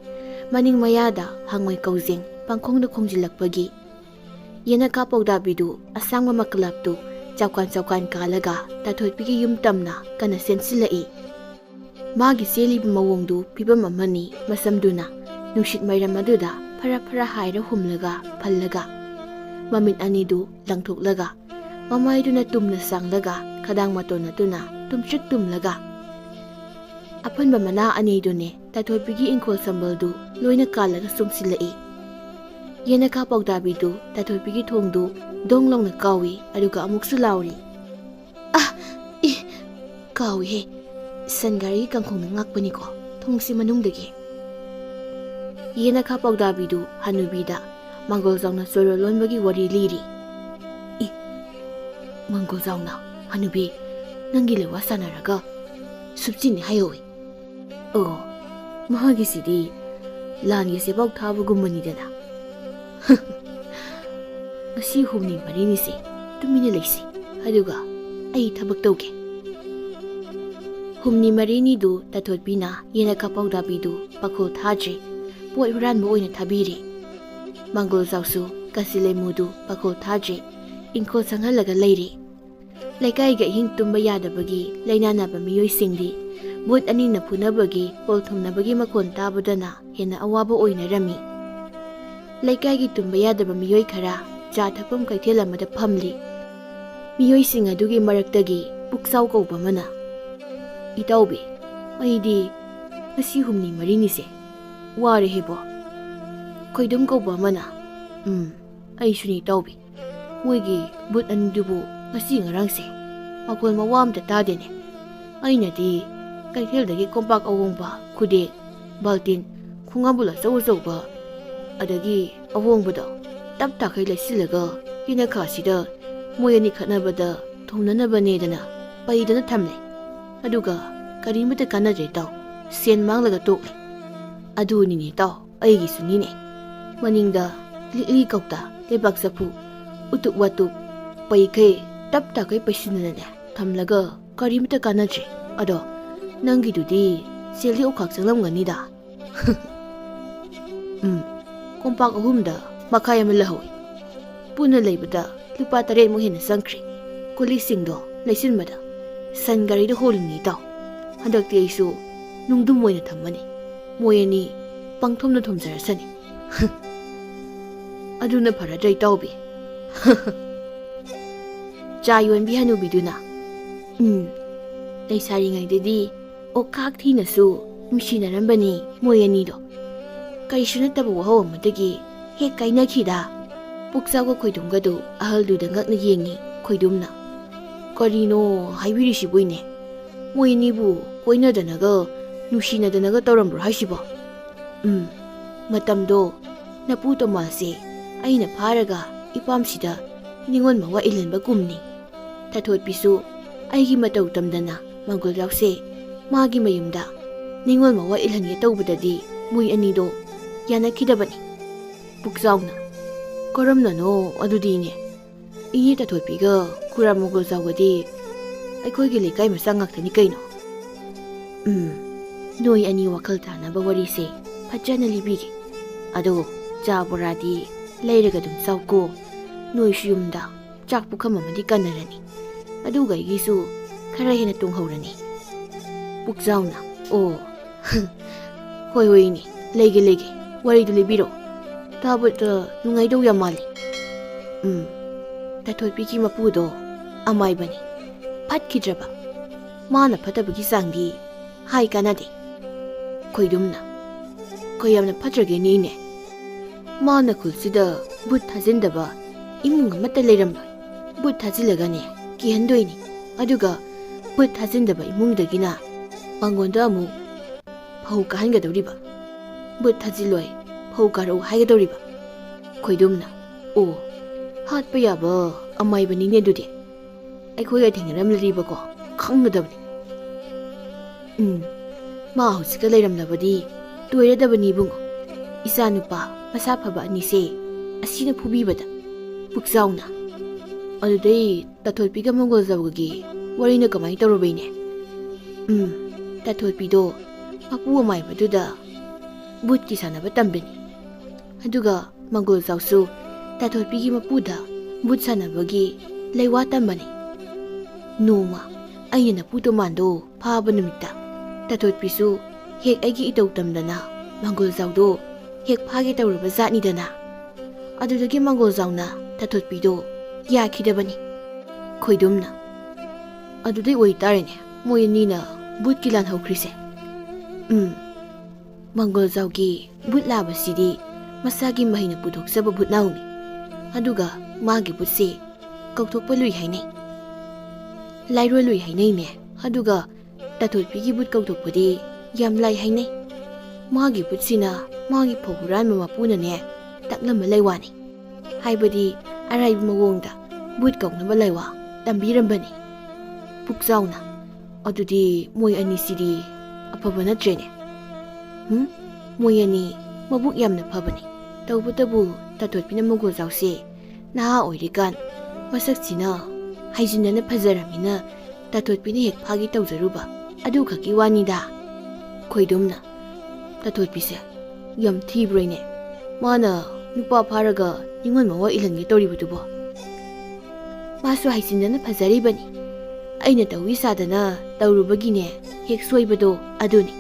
ꯃꯅꯤꯡ ꯃꯌꯥꯗ ꯍꯪꯉꯣꯏ ꯀꯧꯖꯦꯡ ꯄꯪꯈꯣꯡꯗ ꯈꯣꯡꯖꯤꯜꯂꯛꯄꯒꯤ ꯌꯦꯅꯈꯥ ꯄꯥꯎꯗꯥꯕꯤꯗꯨ ꯑꯁꯥꯡꯕ ꯃꯀꯂꯞꯇꯨ ꯆꯥꯎꯀꯥꯟ ꯀꯥꯜꯂꯒ ꯇꯥꯊꯣꯠꯄꯤꯒꯤ ꯌꯨꯝ ꯇꯝꯅ ꯀꯟꯅ ꯆꯦꯟꯁꯤꯜꯂꯛꯏ ꯃꯥꯒꯤ ꯆꯦꯜꯂꯤꯕ ꯃꯑꯣꯡꯗꯨ ꯐꯤꯕꯝ ꯑꯃꯅꯤ ꯃꯁꯝꯗꯨꯅ ꯅꯨꯡꯁꯤꯠ ꯃꯩꯔꯝ ꯑꯗꯨꯗ ꯐꯔ ꯍꯥꯏꯔ ꯍꯨꯝꯂꯒ ꯐꯜꯂꯒ ꯃꯃꯤꯠ ꯑꯅꯤꯗꯨ ꯂꯪꯊꯣꯛꯂꯒ ꯃꯃꯥꯏꯗꯨꯅ ꯇꯨꯝꯅ ꯆꯪꯂꯒ ꯈꯗꯥꯡ ꯃꯇꯣꯟ ꯑꯗꯨꯅ ꯇꯨꯝꯇ꯭ꯔꯤꯛ ꯇꯨꯝꯂꯒ ꯑꯐꯟꯕ ꯃꯅꯥ ꯑꯅꯤꯗꯨꯅꯦ ꯇꯥꯊꯣꯠꯄꯤꯒꯤ ꯏꯪꯈꯣꯜ ꯁꯝꯕꯜꯗꯨ ꯂꯣꯏꯅ ꯀꯥꯜꯂꯒ ꯆꯣꯡꯁꯤꯜꯂꯛꯏ ꯌꯦꯅꯈꯥ ꯄꯥꯎꯗꯥꯕꯤꯗꯨ ꯇꯥꯊꯣꯠꯄꯤꯒꯤ ꯊꯣꯡꯗꯨ ꯗꯣꯡ ꯂꯥꯎꯅ ꯀꯥꯎꯏ ꯑꯗꯨꯒ ꯑꯃꯨꯛꯁꯨ ꯂꯥꯎꯔꯤ ꯀꯥꯎꯏꯍꯦ ꯁꯟꯒꯥꯔꯤꯒꯤ ꯀꯥꯡꯈꯣꯡꯅ ꯉꯥꯛꯄꯅꯤꯀꯣ ꯊꯣꯡꯁꯤ ꯃꯅꯨꯡꯗꯒꯤ ꯌꯦꯅꯈꯥ ꯄꯥꯎꯗꯥꯕꯤꯗꯨ ꯍꯅꯨꯕꯤꯗ ꯃꯪꯒꯣꯜꯖꯥꯎꯅ ꯆꯣꯏꯔꯣ ꯂꯣꯟꯕꯒꯤ ꯋꯥꯔꯤ ꯂꯤꯔꯤ ꯃꯪꯒꯣꯜꯖꯥꯎꯅ ꯍꯅꯨꯕꯤ ꯅꯪꯒꯤ ꯂꯩꯋꯥ ꯁꯥꯟꯅꯔꯒ ꯁꯨꯞꯆꯤꯟꯅꯤ ꯍꯥꯏꯍꯧꯏ ꯃꯥꯒꯤꯁꯤꯗꯤ ꯂꯥꯟꯒꯤ ꯁꯦꯄꯥꯎ ꯊꯥꯕꯒꯨꯝꯕꯅꯤꯗꯅ ꯉꯁꯤ 7-8 ꯇꯨꯃꯤꯟꯅ ꯂꯩꯁꯤ ꯑꯗꯨꯒ ꯑꯩ ꯊꯕꯛ ꯇꯧꯒꯦ 7-8ꯗꯨ ꯇꯥꯊꯣꯠꯄꯤꯅ ꯌꯦꯅꯈꯥ ꯄꯥꯎꯗꯥꯕꯤꯗꯨ ꯄꯥꯈꯣꯜ ꯊꯥꯗ꯭ꯔꯤ ꯄꯣꯠ ꯍꯨꯔꯥꯟꯕ ꯑꯣꯏꯅ ꯊꯥꯕꯤꯔꯤ ꯃꯪꯒꯣꯜꯖꯥꯎꯁꯨ ꯀꯥꯁꯤ ꯂꯩꯃꯨꯗꯨ ꯄꯥꯈꯣꯜ ꯊꯥꯗ꯭ꯔꯤ ꯏꯪꯈꯣꯜ ꯆꯪꯍꯜꯂꯒ ꯂꯩꯔꯤ ꯂꯩꯀꯥꯏꯒꯤ ꯑꯍꯤꯡ ꯇꯨꯝꯕ ꯌꯥꯗꯕꯒꯤ ꯂꯩꯅꯥꯅꯕ ꯃꯤꯑꯣꯏꯁꯤꯡꯗꯤ ꯕꯨꯠ ꯑꯅꯤꯅ ꯐꯨꯅꯕꯒꯤ ꯄꯣꯜ ꯊꯨꯝꯅꯕꯒꯤ ꯃꯈꯣꯟ ꯇꯥꯕꯗꯅ ꯍꯦꯟꯅ ꯑꯋꯥꯕ ꯑꯣꯏꯅꯔꯝꯃꯤ ꯂꯩꯀꯥꯏꯒꯤ ꯇꯨꯝꯕ ꯌꯥꯗꯕ ꯃꯤꯑꯣꯏ ꯈꯔ ꯆꯥ ꯊꯛꯐꯝ ꯀꯩꯊꯦꯜ ꯑꯃꯗ ꯐꯝꯂꯤ ꯃꯤꯑꯣꯏꯁꯤꯡ ꯑꯗꯨꯒꯤ ꯃꯔꯛꯇꯒꯤ ꯄꯨꯛꯆꯥꯎ ꯀꯧꯕ ꯑꯃꯅ ꯏꯇꯥꯎꯕꯤ ꯑꯩꯗꯤ ꯉꯁꯤ 7-8 ꯋꯥꯔꯦꯍꯦꯕꯣ ꯈꯣꯏꯗꯨꯝ ꯀꯧꯕ ꯑꯃꯅ ꯑꯩꯁꯨꯅꯤ ꯏꯇꯥꯎꯕꯤ ꯃꯣꯏꯒꯤ ꯕꯨꯠ ꯑꯅꯤꯗꯨꯕꯨ ꯉꯁꯤ ꯉꯔꯥꯡꯁꯦ ꯃꯈꯣꯜ ꯃꯋꯥ ꯑꯝꯇ ꯇꯥꯗꯦꯅꯦ ꯑꯩꯅꯗꯤ ꯀꯩꯊꯦꯜꯗꯒꯤ ꯀꯣꯝꯄꯥꯛ ꯑꯍꯣꯡꯕ ꯈꯨꯗꯦꯡ ꯕꯥꯜꯇꯤꯟ ꯈꯨꯡꯒꯥꯝꯕꯨꯜ ꯑꯆꯧ ꯑꯗꯒꯤ ꯑꯍꯣꯡꯕꯗꯣ ꯇꯞ ꯇꯥꯈꯩ ꯂꯩꯁꯤꯜꯂꯒ ꯌꯦꯅꯈꯥꯁꯤꯗ ꯃꯣꯏ ꯑꯅꯤ ꯈꯠꯅꯕꯗ ꯊꯣꯡꯅꯅꯕꯅꯦꯗꯅ ꯄꯩꯗꯅ ꯊꯝꯂꯦ ꯑꯗꯨꯒ ꯀꯔꯤꯃꯇ ꯀꯥꯟꯅꯗ꯭ꯔꯦ ꯇꯥꯎ ꯁꯦꯟ ꯃꯥꯡꯂꯒ ꯇꯣꯛꯂꯦ ꯑꯗꯨꯅꯤꯅꯦ ꯇꯥꯎ ꯑꯩꯒꯤꯁꯨꯅꯤꯅꯦ ꯃꯅꯤꯡꯗ ꯂꯤꯛꯂꯤ ꯀꯧꯇꯥ ꯂꯩꯕꯥꯛ ꯆꯐꯨ ꯎꯇꯨꯞ ꯋꯥꯇꯨꯞ ꯄꯩꯈꯩ ꯇꯞ ꯇꯥꯈꯩ ꯄꯩꯁꯤꯟꯗꯅꯅꯦ ꯊꯝꯂꯒ ꯀꯔꯤꯃꯇ ꯀꯥꯟꯅꯗ꯭ꯔꯦ ꯑꯗꯣ ꯅꯪꯒꯤꯗꯨꯗꯤ ꯁꯦꯜꯗꯤ ꯑꯣꯈꯥꯛ ꯆꯪꯂꯝꯒꯅꯤꯗ ꯀꯣꯝꯄꯥꯛ 3ꯗ ꯃꯈꯥꯏ ꯑꯃ ꯂꯧꯍꯧꯏ ꯄꯨꯟꯅ ꯂꯩꯕꯗ ꯂꯨꯄꯥ 8 ꯍꯦꯟꯅ ꯆꯪꯈ꯭ꯔꯦ ꯀꯣꯜꯂꯤꯛꯁꯤꯡꯗꯣ ꯂꯩꯁꯤꯟꯕꯗ ꯁꯟ ꯒꯥꯔꯤꯗ ꯍꯣꯜꯂꯤꯅꯤ ꯇꯥꯎ ꯍꯟꯗꯛꯇꯤ ꯑꯩꯁꯨ ꯅꯨꯡꯗꯨꯝ ꯑꯣꯏꯅ ꯊꯝꯃꯅꯤ ꯃꯣꯏ ꯑꯅꯤ ꯄꯪꯊꯣꯝꯅ ꯊꯣꯝꯖꯔꯁꯅꯤ ꯑꯗꯨꯅ ꯐꯔꯗ꯭ꯔ ꯏꯇꯥꯎꯕꯤ ꯆꯥ ꯌꯣꯟꯕꯤ ꯍꯅꯨꯕꯤꯗꯨꯅ ꯂꯩꯁꯥꯔꯤꯉꯩꯗꯗꯤ ꯑꯣꯛꯈꯥꯛ ꯊꯤꯅꯁꯨ ꯅꯨꯡꯁꯤꯅꯔꯝꯕꯅꯤ ꯃꯣꯏ ꯑꯅꯤꯗꯣ ꯀꯩꯁꯨ ꯅꯠꯇꯕ ꯋꯥꯍꯧ ꯑꯃꯗꯒꯤ ꯍꯦꯛ ꯀꯥꯏꯅꯈꯤꯗ ꯄꯨꯛꯆꯥꯎꯒ ꯈꯣꯏꯗꯨꯝꯒꯗꯨ ꯑꯍꯜꯗꯨꯗ ꯉꯛꯅ ꯌꯦꯡꯉꯤ ꯈꯣꯏꯗꯨꯝꯅ ꯀꯔꯤꯅꯣ ꯍꯥꯏꯕꯤꯔꯤꯁꯤꯕꯨꯏꯅꯦ ꯃꯣꯏ ꯑꯅꯤꯕꯨ ꯀꯣꯏꯅꯗꯅꯒ ꯅꯨꯡꯁꯤꯅꯗꯅꯒ ꯇꯧꯔꯝꯕ꯭ꯔꯣ ꯍꯥꯏꯁꯤꯕꯣ ꯃꯇꯝꯗꯣ ꯅꯄꯨ ꯇꯣꯃꯥꯜꯁꯦ ꯑꯩꯅ ꯐꯥꯔꯒ ꯏꯄꯥꯝꯁꯤꯗ ꯅꯤꯉꯣꯜ ꯃꯋꯥ ꯏꯜꯍꯟꯕ ꯀꯨꯝꯅꯤ ꯇꯥꯊꯣꯠꯄꯤꯁꯨ ꯑꯩꯒꯤ ꯃꯇꯧ ꯇꯝꯗꯅ ꯃꯪꯒꯣꯜꯖꯥꯎꯁꯦ ꯃꯥꯒꯤ ꯃꯌꯨꯝꯗ ꯅꯤꯉꯣꯜ ꯃꯋꯥ ꯏꯜꯍꯟꯒꯦ ꯇꯧꯕꯗꯗꯤ ꯃꯣꯏ ꯑꯅꯤꯗꯣ ꯌꯥꯅꯈꯤꯗꯕꯅꯤ ꯄꯨꯛꯆꯥꯎꯅ ꯀꯔꯝꯅꯅꯣ ꯑꯗꯨꯗꯤꯅꯦ ꯏꯅꯦ ꯇꯥꯊꯣꯠꯄꯤꯒ ꯈꯨꯔꯥ ꯃꯪꯒꯣꯜꯖꯥꯎꯒꯗꯤ ꯑꯩꯈꯣꯏꯒꯤ ꯂꯩꯀꯥꯏ ꯃꯆꯥ ꯉꯥꯛꯇꯅꯤ ꯀꯩꯅꯣ ꯅꯣꯏ ꯑꯅꯤ ꯋꯥꯈꯜ ꯇꯥꯅꯕ ꯋꯥꯔꯤꯁꯦ ꯐꯖꯅ ꯂꯤꯕꯤꯒꯦ ꯑꯗꯣ ꯆꯥ ꯕꯣꯔꯥꯗꯤ ꯂꯩꯔꯒ ꯑꯗꯨꯝ ꯆꯥꯎꯀꯣ ꯅꯣꯏꯁꯨ ꯌꯨꯝꯗ ꯆꯥꯛ ꯄꯨꯈꯝ ꯑꯃꯗꯤ ꯀꯟꯅꯔꯅꯤ ꯑꯗꯨꯒ ꯑꯩꯒꯤꯁꯨ ꯈꯔ ꯍꯦꯟꯅ ꯇꯣꯡꯍꯧꯔꯅꯤ꯫ ꯄꯨꯛꯆꯥꯎꯅ ꯑꯣ ꯍꯣꯏ ꯍꯣꯏꯅꯦ ꯂꯩꯒꯦ ꯋꯥꯔꯤꯗꯨ ꯂꯤꯕꯤꯔꯣ ꯇꯥꯕꯗ ꯅꯨꯡꯉꯥꯏꯗꯧ ꯌꯥꯝ ꯃꯥꯜꯂꯤ꯫ ꯇꯥꯊꯣꯠꯄꯤꯒꯤ ꯃꯄꯨꯗꯣ ꯑꯃꯥꯏꯕꯅꯤ ꯐꯠꯈꯤꯗ꯭ꯔꯕ ꯃꯥꯅ ꯐꯠꯇꯕꯒꯤ ꯆꯥꯡꯗꯤ ꯍꯥꯏ ꯀꯥꯟꯅꯗꯦ꯫ ꯈꯣꯏꯗꯨꯝꯅ ꯀꯌꯥꯝꯅ ꯐꯠꯇ꯭ꯔꯒꯦꯅꯦ ꯏꯅꯦ ꯃꯥꯅ ꯈꯨꯜꯁꯤꯗ ꯕꯨꯠ ꯊꯥꯖꯤꯟꯗꯕ ꯏꯃꯨꯡ ꯑꯃꯠꯇ ꯂꯩꯔꯝꯂꯣꯏ꯫ ꯕꯨꯠ ꯊꯥꯖꯤꯜꯂꯒꯅꯦ ꯀꯤꯍꯟꯗꯣꯏꯅꯤ ꯑꯗꯨꯒ ꯕꯨꯠ ꯊꯥꯖꯤꯟꯗꯕ ꯏꯃꯨꯡꯗꯒꯤꯅ ꯃꯉꯣꯟꯗ ꯑꯃꯨꯛ ꯐꯧ ꯀꯥꯍꯟꯒꯗꯧꯔꯤꯕ ꯕꯨꯠ ꯊꯥꯖꯤꯜꯂꯣꯏ ꯐꯧ ꯀꯥꯔꯛꯎ ꯍꯥꯏꯒꯗꯧꯔꯤꯕ꯫ ꯈꯣꯏꯗꯨꯝꯅ ꯑꯣ ꯍꯥꯠꯄ ꯌꯥꯕ ꯑꯃꯥꯏꯕꯅꯤꯅꯦ ꯑꯗꯨꯗꯤ ꯑꯩꯈꯣꯏꯒ ꯊꯦꯡꯅꯔꯝꯂꯗꯤꯕꯀꯣ ꯈꯪꯒꯗꯕꯅꯤ꯫ ꯃꯥ ꯍꯧꯖꯤꯛꯀ ꯂꯩꯔꯝꯂꯕꯗꯤ ꯇꯣꯏꯔꯗꯕꯅꯤ ꯏꯕꯨꯡꯉꯣ꯫ ꯏꯆꯥ ꯅꯨꯄꯥ ꯃꯁꯥ ꯐꯕ ꯑꯅꯤꯁꯦ ꯑꯁꯤꯅ ꯐꯨꯕꯤꯕꯗ꯫ ꯄꯨꯛꯆꯥꯎꯅ ꯑꯗꯨꯗꯩ ꯇꯥꯊꯣꯠꯄꯤꯒ ꯃꯪꯒꯣꯜꯖꯥꯎꯒꯒꯤ ꯋꯥꯔꯤꯅ ꯀꯃꯥꯏꯅ ꯇꯧꯔꯕꯩꯅꯦ? ꯇꯥꯊꯣꯠꯄꯤꯗꯣ ꯃꯄꯨ ꯑꯃꯥꯏꯕꯗꯨꯗ ꯕꯨꯠꯀꯤ ꯁꯥꯟꯅꯕ ꯇꯝꯕꯅꯤ ꯑꯗꯨꯒ ꯃꯪꯒꯣꯜꯖꯥꯎꯁꯨ ꯇꯥꯊꯣꯠꯄꯤꯒꯤ ꯃꯄꯨꯗ ꯕꯨꯠ ꯁꯥꯟꯅꯕꯒꯤ ꯂꯩꯋꯥ ꯇꯝꯕꯅꯤ꯫ ꯅꯣꯡꯃ ꯑꯩꯅ ꯅꯄꯨ ꯇꯣꯃꯥꯟꯗꯣ ꯐꯥꯕ ꯅꯨꯃꯤꯠꯇ ꯇꯥꯊꯣꯠꯄꯤꯁꯨ ꯍꯦꯛ ꯑꯩꯒꯤ ꯏꯇꯧ ꯇꯝꯗꯅ ꯃꯪꯒꯣꯜꯖꯥꯎꯗꯣ ꯍꯦꯛ ꯐꯥꯒꯦ ꯇꯧꯔꯕ ꯖꯥꯠꯅꯤꯗꯅ꯫ ꯑꯗꯨꯗꯒꯤ ꯃꯪꯒꯣꯜꯖꯥꯎꯅ ꯇꯥꯊꯣꯠꯄꯤꯗꯣ ꯌꯥꯈꯤꯗꯕꯅꯤ꯫ ꯈꯣꯏꯗꯨꯝꯅ ꯑꯗꯨꯗꯩ ꯑꯣꯏꯇꯥꯔꯦꯅꯦ ꯃꯣꯏ ꯑꯅꯤꯅ ꯕꯨꯠꯀꯤ ꯂꯥꯟ ꯍꯧꯈ꯭ꯔꯤꯁꯦ꯫ ꯃꯪꯒꯣꯜꯖꯥꯎꯒꯤ ꯕꯨꯠ ꯂꯥꯕꯁꯤꯗꯤ ꯃꯁꯥꯒꯤ ꯃꯍꯩꯅ ꯄꯨꯊꯣꯛꯆꯕ ꯕꯨꯠꯅꯥꯎꯅꯤ ꯑꯗꯨꯒ ꯃꯥꯒꯤ ꯕꯨꯠꯁꯦ ꯀꯧꯊꯣꯛꯄ ꯂꯨꯏ ꯍꯥꯏꯅꯩ꯫ ꯂꯥꯏꯔꯣꯏ ꯂꯨꯏ ꯍꯥꯏꯅꯩꯅꯦ ꯑꯗꯨꯒ ꯇꯥꯊꯣꯠꯄꯤꯒꯤ ꯕꯨꯠ ꯀꯧꯊꯣꯛꯄꯗꯤ ꯌꯥꯝ ꯂꯥꯏ ꯍꯥꯏꯅꯩ꯫ ꯃꯥꯒꯤ ꯕꯨꯠꯁꯤꯅ ꯃꯥꯒꯤ ꯐꯧ ꯍꯨꯔꯥꯟꯕ ꯃꯄꯨꯅꯅꯦ ꯇꯛꯂꯝꯕ ꯂꯩꯋꯥꯅꯤ ꯍꯥꯏꯕꯗꯤ ꯑꯔꯥꯏꯕ ꯃꯑꯣꯡꯗ ꯕꯨꯠ ꯀꯧꯅꯕ ꯂꯩꯋꯥ ꯇꯝꯕꯤꯔꯝꯕꯅꯤ꯫ ꯄꯨꯛꯆꯥꯎꯅ ꯑꯗꯨꯗꯤ ꯃꯣꯏ ꯑꯅꯤꯁꯤꯗꯤ ꯑꯐꯕ ꯅꯠꯇ꯭ꯔꯦꯅꯦ? ꯃꯣꯏ ꯑꯅꯤ ꯃꯕꯨꯛ ꯌꯥꯝꯅ ꯐꯕꯅꯤ ꯇꯧꯕꯇꯕꯨ ꯇꯥꯊꯣꯠꯄꯤꯅ ꯃꯪꯒꯣꯜꯖꯥꯎꯁꯦ ꯅꯍꯥ ꯑꯣꯏꯔꯤꯀꯥꯟ ꯃꯁꯛꯁꯤꯅ ꯍꯥꯏꯖꯤꯟꯅꯅ ꯐꯖꯔꯝꯅꯤꯅ ꯇꯥꯊꯣꯠꯄꯤꯅ ꯍꯦꯛ ꯐꯥꯒꯦ ꯇꯧꯖꯔꯨꯕ ꯑꯗꯨ ꯈꯛꯀꯤ ꯋꯥꯅꯤꯗ꯫ ꯈꯣꯏꯗꯨꯝꯅ ꯇꯥꯊꯣꯠꯄꯤꯁꯦ ꯌꯥꯝ ꯊꯤꯕ꯭ꯔꯣꯏꯅꯦ ꯃꯥꯅ ꯅꯨꯄꯥ ꯐꯥꯔꯒ ꯅꯤꯉꯣꯜ ꯃꯋꯥ ꯏꯜꯍꯟꯒꯦ ꯇꯧꯔꯤꯕꯗꯨꯕꯣ? ꯃꯥꯁꯨ ꯍꯥꯏꯖꯤꯟꯅꯅ ꯐꯖꯔꯤꯕꯅꯤ ꯑꯩꯅ ꯇꯧꯋꯤ ꯁꯥꯗꯅ ꯇꯧꯔꯨꯕꯒꯤꯅꯦ ꯍꯦꯛ ꯁꯣꯏꯕꯗꯣ ꯑꯗꯨꯅꯤ꯫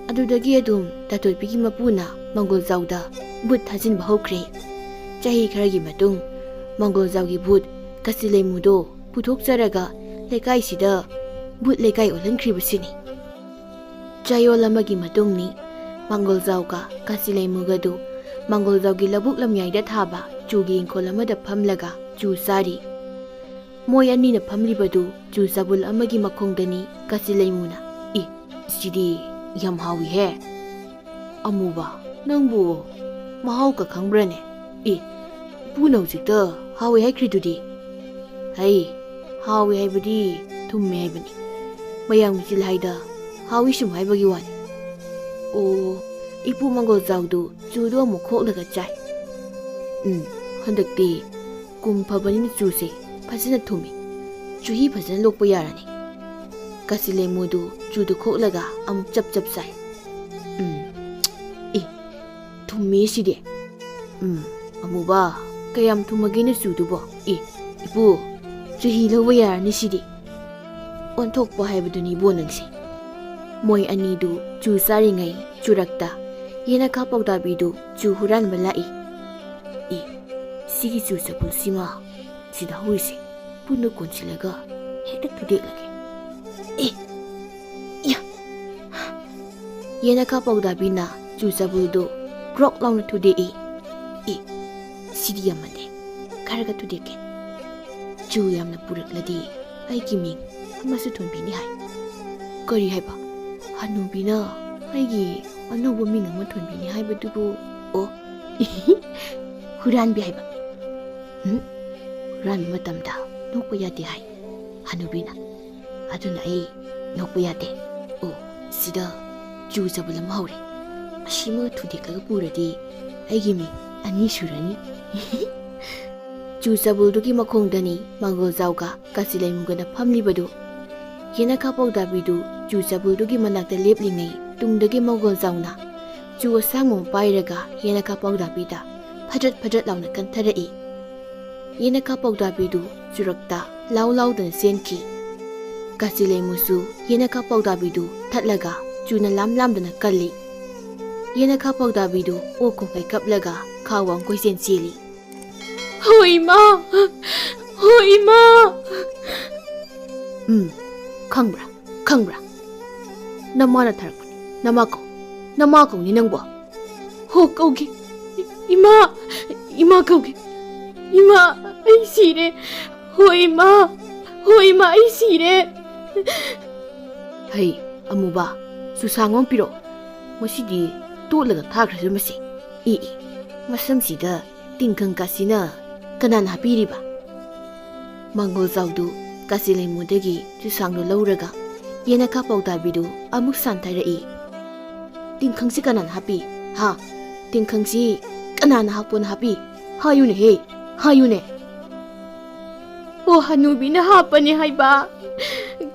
ꯑꯗꯨꯗꯒꯤ ꯑꯗꯨꯝ ꯇꯥꯊꯣꯠꯄꯤꯒꯤ ꯃꯄꯨꯅ ꯃꯪꯒꯣꯜꯖꯥꯎꯗ ꯕꯨꯠ ꯊꯥꯖꯤꯟꯕ ꯍꯧꯈ꯭ꯔꯦ꯫ ꯆꯍꯤ ꯈꯔꯒꯤ ꯃꯇꯨꯡ ꯃꯪꯒꯣꯜꯖꯥꯎꯒꯤ ꯕꯨꯠ ꯀꯥꯆꯤꯂꯩꯃꯨꯗꯣ ꯄꯨꯊꯣꯛꯆꯔꯒ ꯂꯩꯀꯥꯏꯁꯤꯗ ꯕꯨꯠ ꯂꯩꯀꯥꯏ ꯑꯣꯜꯍꯟꯈ꯭ꯔꯤꯕꯁꯤꯅꯤ꯫ ꯆꯌꯣꯜ ꯑꯃꯒꯤ ꯃꯇꯨꯡꯅꯤ ꯃꯪꯒꯣꯜꯖꯥꯎꯒ ꯀꯥꯆꯤꯂꯩꯃꯨꯒꯗꯨ ꯃꯪꯒꯣꯜꯖꯥꯎꯒꯤ ꯂꯧꯕꯨꯛ ꯂꯝꯌꯥꯏꯗ ꯊꯥꯕ ꯆꯨꯒꯤ ꯏꯪꯈꯣꯜ ꯑꯃꯗ ꯐꯝꯂꯒ ꯆꯨ ꯆꯥꯔꯤ꯫ ꯃꯣꯏ ꯑꯅꯤꯅ ꯐꯝꯂꯤꯕꯗꯨ ꯆꯨ ꯆꯕꯨꯜ ꯑꯃꯒꯤ ꯃꯈꯣꯡꯗꯅꯤ꯫ ꯀꯥꯆꯤꯂꯩꯃꯨꯅ ꯁꯤꯗꯤ ꯌꯥꯝ ꯍꯥꯎꯏꯍꯦ ꯑꯃꯨꯕ ꯅꯪꯕꯨ ꯃꯍꯥꯎꯒ ꯈꯪꯕ꯭ꯔꯅꯦ? ꯏꯄꯨꯅ ꯍꯧꯖꯤꯛꯇ ꯍꯥꯎꯏ ꯍꯥꯏꯈ꯭ꯔꯤꯗꯨꯗꯤ꯫ ꯍꯩ ꯍꯥꯎꯏ ꯍꯥꯏꯕꯗꯤ ꯊꯨꯝꯃꯦ ꯍꯥꯏꯕꯅꯤ ꯃꯌꯥꯝꯒꯤ ꯆꯤꯜꯍꯥꯏꯗ ꯍꯥꯎꯏ ꯁꯨꯝ ꯍꯥꯏꯕꯒꯤ ꯋꯥꯅꯤ꯫ ꯑꯣ ꯏꯄꯨ ꯃꯪꯒꯣꯜꯖꯥꯎꯗꯨ ꯆꯨꯗꯣ ꯑꯃꯨꯛ ꯈꯣꯛꯂꯒ ꯆꯥꯏ꯫ ꯍꯟꯗꯛꯇꯤ ꯀꯨꯝ ꯐꯕꯅꯤꯅ ꯆꯨꯁꯦ ꯐꯖꯅ ꯊꯨꯝꯃꯤ ꯆꯨꯍꯤ ꯐꯖꯅ ꯂꯣꯛꯄ ꯌꯥꯔꯅꯤ꯫ ꯀꯥꯆꯤꯂꯩꯃꯨꯗꯨ ꯆꯨꯗꯨ ꯈꯣꯛꯂꯒ ꯑꯃꯨꯛ ꯆꯞ ꯆꯥꯏ꯫ ꯊꯨꯝꯃꯤ ꯁꯤꯗꯤ꯫ ꯑꯃꯨꯕ ꯀꯌꯥꯝ ꯊꯨꯝꯃꯒꯦꯅ ꯆꯨꯗꯨꯕꯣ? ꯏꯄꯨ ꯆꯨꯍꯤ ꯂꯧꯕ ꯌꯥꯔꯅꯤ ꯁꯤꯗꯤ꯫ ꯑꯣꯟꯊꯣꯛꯄ ꯍꯥꯏꯕꯗꯨꯅꯤ ꯏꯕꯣ ꯅꯪꯁꯦ꯫ ꯃꯣꯏ ꯑꯅꯤꯗꯨ ꯆꯨ ꯆꯥꯔꯤꯉꯩ ꯆꯨꯔꯛꯇ ꯌꯦꯅꯈꯥ ꯄꯥꯎꯗꯥꯕꯤꯗꯨ ꯆꯨ ꯍꯨꯔꯥꯟꯕ ꯂꯥꯛꯏ꯫ ꯁꯤꯒꯤ ꯆꯨ ꯆꯕꯨꯜꯁꯤꯃ ꯁꯤꯗ ꯍꯧꯔꯤꯁꯦ ꯄꯨꯟꯅ ꯀꯣꯟꯁꯤꯜꯂꯒ ꯍꯦꯛꯇ ꯊꯨꯗꯦꯛꯂꯒꯦ꯫ ꯌꯦꯅꯈꯥ ꯄꯥꯎꯗꯥꯕꯤꯅ ꯆꯨ ꯆꯕꯨꯜꯗꯨ ꯒ꯭ꯔꯣꯛ ꯂꯥꯎꯅ ꯊꯨꯗꯦꯛꯏ꯫ ꯁꯤꯗꯤ ꯌꯥꯝꯃꯟꯗꯦ ꯈꯔꯒ ꯊꯨꯗꯦꯛꯀꯦ꯫ ꯆꯨ ꯌꯥꯝꯅ ꯄꯨꯔꯛꯂꯗꯤ ꯑꯩꯒꯤ ꯃꯤꯡ ꯑꯃꯁꯨ ꯊꯣꯟꯕꯤꯅꯤ ꯍꯥꯏ꯫ ꯀꯔꯤ ꯍꯥꯏꯕ? ꯍꯅꯨꯕꯤꯅ ꯑꯩꯒꯤ ꯑꯅꯧꯕ ꯃꯤꯡ ꯑꯃ ꯊꯣꯟꯕꯤꯅꯤ ꯍꯥꯏꯕꯗꯨꯕꯨ? ꯍꯨꯔꯥꯟꯕꯤ ꯍꯥꯏꯕ꯫ ꯍꯨꯔꯥꯟꯕ ꯃꯇꯝꯗ ꯅꯣꯛꯄ ꯌꯥꯗꯦ ꯍꯥꯏ ꯍꯅꯨꯕꯤꯅ ꯑꯗꯨꯅ ꯑꯩ ꯅꯣꯛꯄ ꯌꯥꯗꯦ꯫ ꯁꯤꯗ ꯆꯨ ꯆꯕꯨꯜ ꯑꯃ ꯍꯧꯔꯦ ꯑꯁꯤꯃꯒ ꯊꯨꯗꯦꯛꯂꯒ ꯄꯨꯔꯗꯤ ꯑꯩꯒꯤ ꯃꯤꯡ 2 ꯁꯨꯔꯅꯤ꯫ ꯆꯨ ꯆꯕꯨꯜꯗꯨꯒꯤ ꯃꯈꯣꯡꯗꯅꯤ ꯃꯪꯒꯣꯜꯖꯥꯎꯒ ꯀꯥꯆꯤꯂꯩꯃꯨꯒꯅ ꯐꯝꯂꯤꯕꯗꯨ꯫ ꯌꯦꯅꯈꯥ ꯄꯥꯎꯗꯥꯕꯤꯗꯨ ꯆꯨ ꯆꯕꯨꯜꯗꯨꯒꯤ ꯃꯅꯥꯛꯇ ꯂꯦꯞꯂꯤꯉꯩ ꯇꯨꯡꯗꯒꯤ ꯃꯪꯒꯣꯜꯖꯥꯎꯅ ꯆꯨ ꯑꯁꯥꯡꯕ ꯑꯃ ꯄꯥꯏꯔꯒ ꯌꯦꯅꯈꯥ ꯄꯥꯎꯗꯥꯕꯤꯗ ꯐꯗ꯭ꯔꯠ ꯂꯥꯎꯅ ꯀꯟꯊꯔꯛꯏ꯫ ꯌꯦꯅꯈꯥ ꯄꯥꯎꯗꯥꯕꯤꯗꯨ ꯆꯨꯔꯛꯇ ꯂꯥꯎ ꯂꯥꯎꯗꯅ ꯆꯦꯟꯈꯤ꯫ Kasilaimusu yenaka pautabidu thatlaga chuna lamdana kalli. Yenaka pautabidu okongai kaplaga khawang koisen chili. Hoi ma! Hoi ma! Khangbra. Namana tharakpani. Namako ni nangbo. Ho kaugi. Ima kaugi. Ima ai sire. Hoi ma ai sire. Hey, amuba. Susangom piro. Masidi tolaga thakhrasu masi. Masamsida tingkang kasina kanan hapiriba. Mangol zawdu Kasilaimudagi susangno lauraga yenaka pautabidu amuk santarai. Tingkangsi kanan hapi. Ha, tingkangsi kanan hapon hapi. Hayune he, hayune. O hanubi na hapani haiba.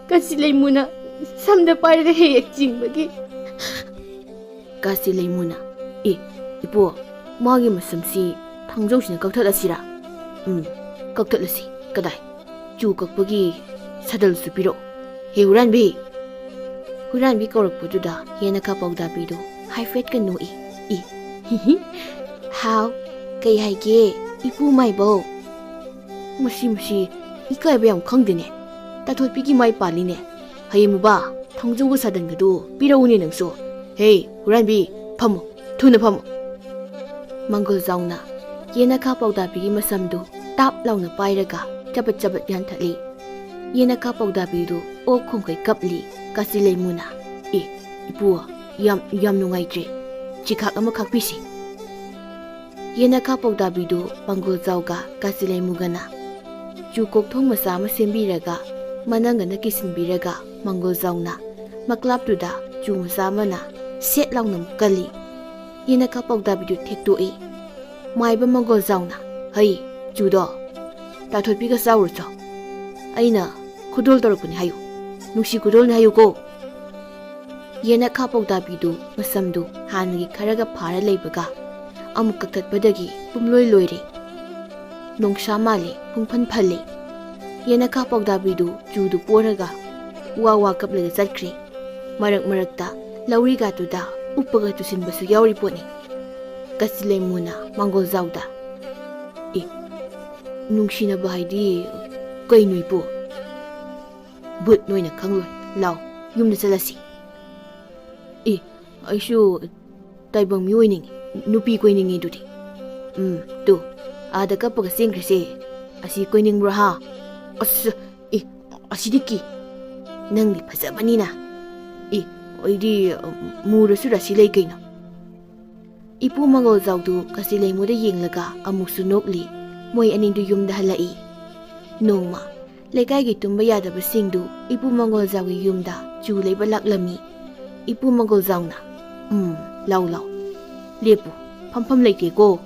Kasilaimuna samda parda he jingbagi. Kasilaimuna ipo magi masamsi thangjosina kakthadasira. Kakthadasi kadai. Chu kakpagi sadal supiro. He Huranbi kaurakpududa yenaka pautabidu haifet kanu How kay haige ipu mai bo. Masi ikai bayam khangdene. Tathot pigi mai paline. Hayemuba thangjogo sadan gadu pirauni nangso. Hey Huranbi phamo thuna phamo. Mangol zauna yenaka pautabi masamdu tap launa pairaga chabat yanthali. Yenaka pautabidu o khongkai kapli Kasilaimuna. Ipu yam nungaitri. Chikak ama khakpisi. Yenaka pautabidu Mangol zauga Kasilaimugana. Chukok thong masa ma sembiraga manangana kisinbiraga Mangol zauna. Maklaptuda chu masa mana set launam kali. Yenaka pautabidu thektoe. Maiba Mangol zauna. Hai chudo. Tathotpiga saurcho. Aina khudol torpuni hayu. Nuksi khudol ni hayu ko. Yenaka pautabidu masamdu hanagi kharaga phara leibaga amuk kaktatpadagi pumloi loire. Nongsha male pungphan phalle. Yenaka pautabidu chudu poraga wa kaplaga chatkri. Marakta lauriga tuda uppaga tusinbasu yauri poni. Kasilaimuna Mangol zauda. Nungsina bahidi kainui po. But noina khangloi law yumna chalasi. Aishu taibang miyoining nupi koiningi dudi. Tu ada kapaga sengkrese asi koining bra ha. Asidiki nangdi phasabanina. Oidi murasu rasi lei kaino. Ipu Mangol zawdu Kasilaimuda yenglaga amuksu nokli. Moi anindu yumda halai. Nongma lekai tumba yadabasingdu Ipu Mangol zawgi yumda chu leiba laklami. Ipu Mangol zawna. Law. Lepu phampham leite ko.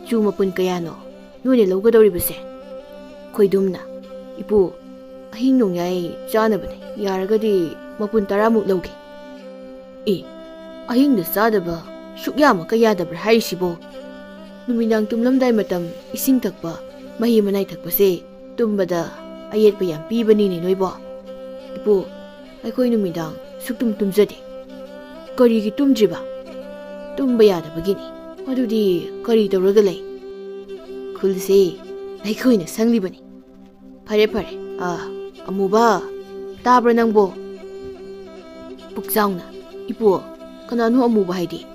Chu mapun kayano none lawgadoribase. Khoidumna Ipu ahing nongyai chanabane yaragadi mapun 10 muk lawge. Ahing da sadaba sukyama kayadabra haisibo. Numindang tumlamday matam ising takpa mahi manay takpase tumbada ayet pa yam pibani ni noibo. Ipo aikoy numindang suktum tumjade. Karigi tumjiba. Tumbaya da bagini. Madudi kari tawragalay. Kulse aikoy na sanglibani. Pare. Amuba tabra nangbo. Puksaw na. Ipo kanano amuba haidi.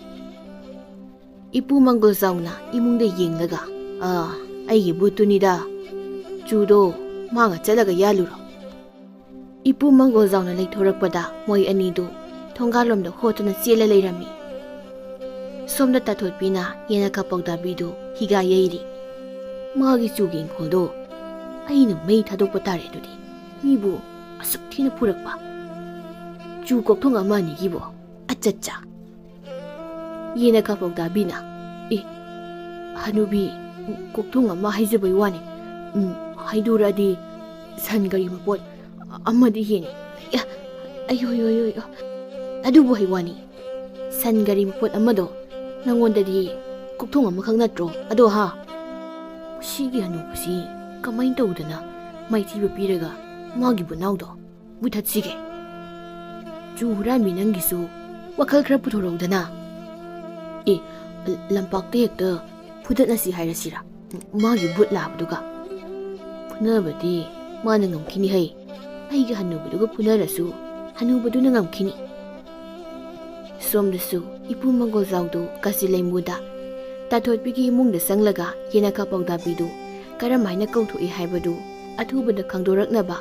Ipu Mangol zauna imungda yenglaga. Aigi butunida. Chudo manga chalaga yaluro. Ipu Mangol zauna leithorakpada moi anidu thongalomda hotuna chela leirami. Somda tathotpina yenaka pautabidu higa yairi. Magi chugi ingkoldo aina mei thadokpa tare dudi. Mibu asuk thina purakpa. Chu kokthong amani gibo. Achacha. Yenaka pautaabina. Hanubi kokthong ama haijabai wani. Haiduradi sangari mapot amadi hini. Ayo. Adubu haiwani. Sangari mapot amado nangondadi kokthong ama khangnatro. Ado ha. Sigi hanubusi kamain tawdana maithiba piraga magi bunawdo. ꯃꯨꯊꯠꯁꯤꯒꯦ ꯆꯨ ꯍꯨꯔꯥꯟꯕꯤ ꯅꯪꯒꯤꯁꯨ ꯋꯥꯈꯜ ꯈꯔ ꯄꯨꯊꯣꯔꯛꯎꯗꯅ ꯂꯝꯄꯥꯛꯇ ꯍꯦꯛꯇ ꯐꯨꯗꯠꯅꯁꯤ ꯍꯥꯏꯔꯁꯤꯔꯥ ꯃꯥꯒꯤ ꯕꯨꯠ ꯂꯥꯕꯗꯨꯒ ꯐꯨꯅꯕꯗꯤ ꯃꯥꯅ ꯉꯝꯈꯤꯅꯤ ꯍꯩ ꯑꯩꯒ ꯍꯟꯅꯨꯕꯗꯨꯒ ꯐꯨꯅꯔꯁꯨ ꯍꯟꯅꯨꯕꯗꯨꯅ ꯉꯝꯈꯤꯅꯤ ꯁꯣꯝꯗꯁꯨ ꯏꯄꯨ ꯃꯪꯒꯣꯜꯖꯥꯎꯗꯨ ꯀꯥꯆꯤꯂꯩꯃꯨꯗ ꯇꯥꯊꯣꯠꯄꯤꯒꯤ ꯏꯃꯨꯡꯗ ꯆꯪꯂꯒ ꯌꯦꯅꯈꯥ ꯄꯥꯎꯗꯥꯕꯤꯗꯨ ꯀꯔꯝꯍꯥꯏꯅ ꯀꯧꯊꯣꯛꯏ ꯍꯥꯏꯕꯗꯨ ꯑꯊꯨꯕꯗ ꯈꯪꯗꯣꯔꯛꯅꯕ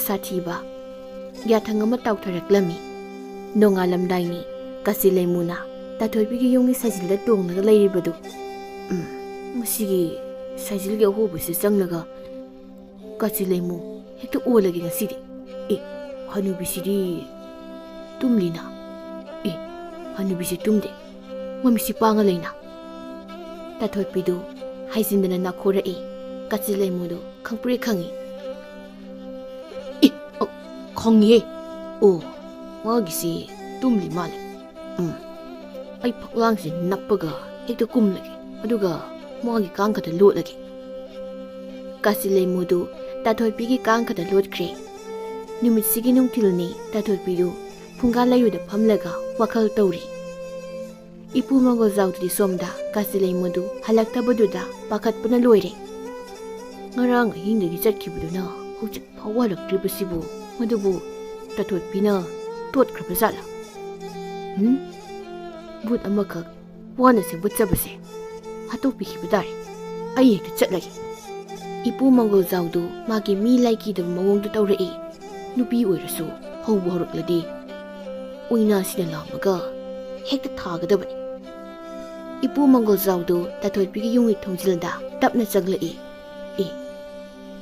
ꯁꯥꯊꯤꯕ ꯌꯥꯊꯪ ꯑꯃ ꯇꯥꯎꯊꯔꯛꯂꯝꯃꯤ ꯅꯣꯡꯉꯥꯜꯂꯝꯗꯥꯏꯅꯤ ꯀꯥꯆꯤꯂꯩꯃꯨꯅ ꯇꯥꯊꯣꯠꯄꯤꯒꯤ ꯌꯨꯝꯒꯤ ꯁꯥꯏꯖꯤꯜꯗ ꯇꯣꯡꯂꯒ ꯂꯩꯔꯤꯕꯗꯨ ꯃꯁꯤꯒꯤ ꯁꯥꯏꯖꯤꯜꯒꯤ ꯑꯍꯣꯕꯁꯤ ꯆꯪꯂꯒ ꯀꯥꯆꯤꯂꯩꯃꯨ ꯍꯦꯛꯇ ꯑꯣꯜꯂꯒꯦ ꯉꯁꯤꯗꯤ ꯍꯅꯨꯕꯤꯁꯤꯗꯤ ꯇꯨꯝꯂꯤꯅ ꯍꯅꯨꯕꯤꯁꯤ ꯇꯨꯝꯗꯦ ꯃꯃꯤꯠꯁꯤ ꯄꯥꯡꯉ ꯂꯩꯅ ꯇꯥꯊꯣꯠꯄꯤꯗꯨ ꯍꯥꯏꯖꯤꯟꯗꯅ ꯅꯥꯈꯣꯔꯛꯏ ꯀꯥꯆꯤꯂꯩꯃꯨꯗꯨ ꯈꯪꯄ꯭ꯔꯦꯛ ꯈꯪꯏ ꯈꯪꯉꯤꯍꯦ ꯃꯥꯒꯤꯁꯤ ꯇꯨꯝꯂꯤ ꯃꯥꯜꯂꯦ ꯑꯩ ꯐꯛꯂꯥꯡꯁꯤ ꯅꯞꯄꯒ ꯍꯦꯛꯇ ꯀꯨꯝꯂꯒꯦ ꯑꯗꯨꯒ ꯃꯥꯒꯤ ꯀꯥꯡꯈꯗ ꯂꯣꯠꯂꯒꯦ ꯀꯥꯆꯤꯂꯩꯃꯨꯗꯨ ꯇꯥꯊꯣꯠꯄꯤꯒꯤ ꯀꯥꯡꯈꯗ ꯂꯣꯠꯈ꯭ꯔꯦ ꯅꯨꯃꯤꯠꯁꯤꯒꯤ ꯅꯨꯡꯊꯤꯜꯅꯤ ꯇꯥꯊꯣꯠꯄꯤꯗꯨ ꯐꯨꯡꯒꯥ ꯂꯩꯔꯨꯗ ꯐꯝꯂꯒ ꯋꯥꯈꯜ ꯇꯧꯔꯤ ꯏꯄꯨ ꯃꯪꯒꯣꯜꯖꯥꯎꯗꯨꯗꯤ ꯁꯣꯝꯗ ꯀꯥꯆꯤꯂꯩꯃꯨꯗꯨ ꯍꯜꯂꯛꯇꯕꯗꯨꯗ ꯄꯥꯈꯠꯄꯅ ꯂꯣꯏꯔꯦ ꯉꯔꯥꯡ ꯑꯍꯤꯡꯗꯒꯤ ꯆꯠꯈꯤꯕꯗꯨꯅ ꯍꯧꯖꯤꯛ ꯐꯥꯎꯕ ꯍꯜꯂꯛꯇ꯭ꯔꯤꯕꯁꯤꯕꯨ ꯃꯗꯨꯕꯨ ꯇꯥꯊꯣꯠꯄꯤꯅ ꯇꯣꯠꯈ꯭ꯔꯕ ꯖꯥꯠꯂꯥ ꯕꯨꯠ ꯑꯃꯈꯛ ꯋꯥꯅ ꯁꯦꯝꯒꯠꯆꯕꯁꯦ ꯍꯥꯠꯇꯣꯛꯄꯤꯈꯤꯕ ꯇꯥꯔꯦ ꯑꯩ ꯍꯦꯛꯇ ꯆꯠꯂꯒꯦ ꯏꯄꯨ ꯃꯪꯒꯣꯜꯖꯥꯎꯗꯨ ꯃꯥꯒꯤ ꯃꯤ ꯂꯥꯏꯀꯤꯗꯕ ꯃꯑꯣꯡꯗꯨ ꯇꯧꯔꯛꯏ ꯅꯨꯄꯤ ꯑꯣꯏꯔꯁꯨ ꯍꯧꯕ ꯍꯧꯔꯛꯂꯗꯤ ꯑꯣꯏꯅꯥꯁꯤꯅ ꯂꯥꯡꯕꯒ ꯍꯦꯛꯇ ꯊꯥꯒꯗꯕꯅꯤ ꯏꯄꯨ ꯃꯪꯒꯣꯜꯖꯥꯎꯗꯨ ꯇꯥꯊꯣꯠꯄꯤꯒꯤ ꯌꯨꯝꯒꯤ ꯊꯣꯡꯖꯤꯜꯗ ꯇꯞꯅ ꯆꯪꯂꯛꯏ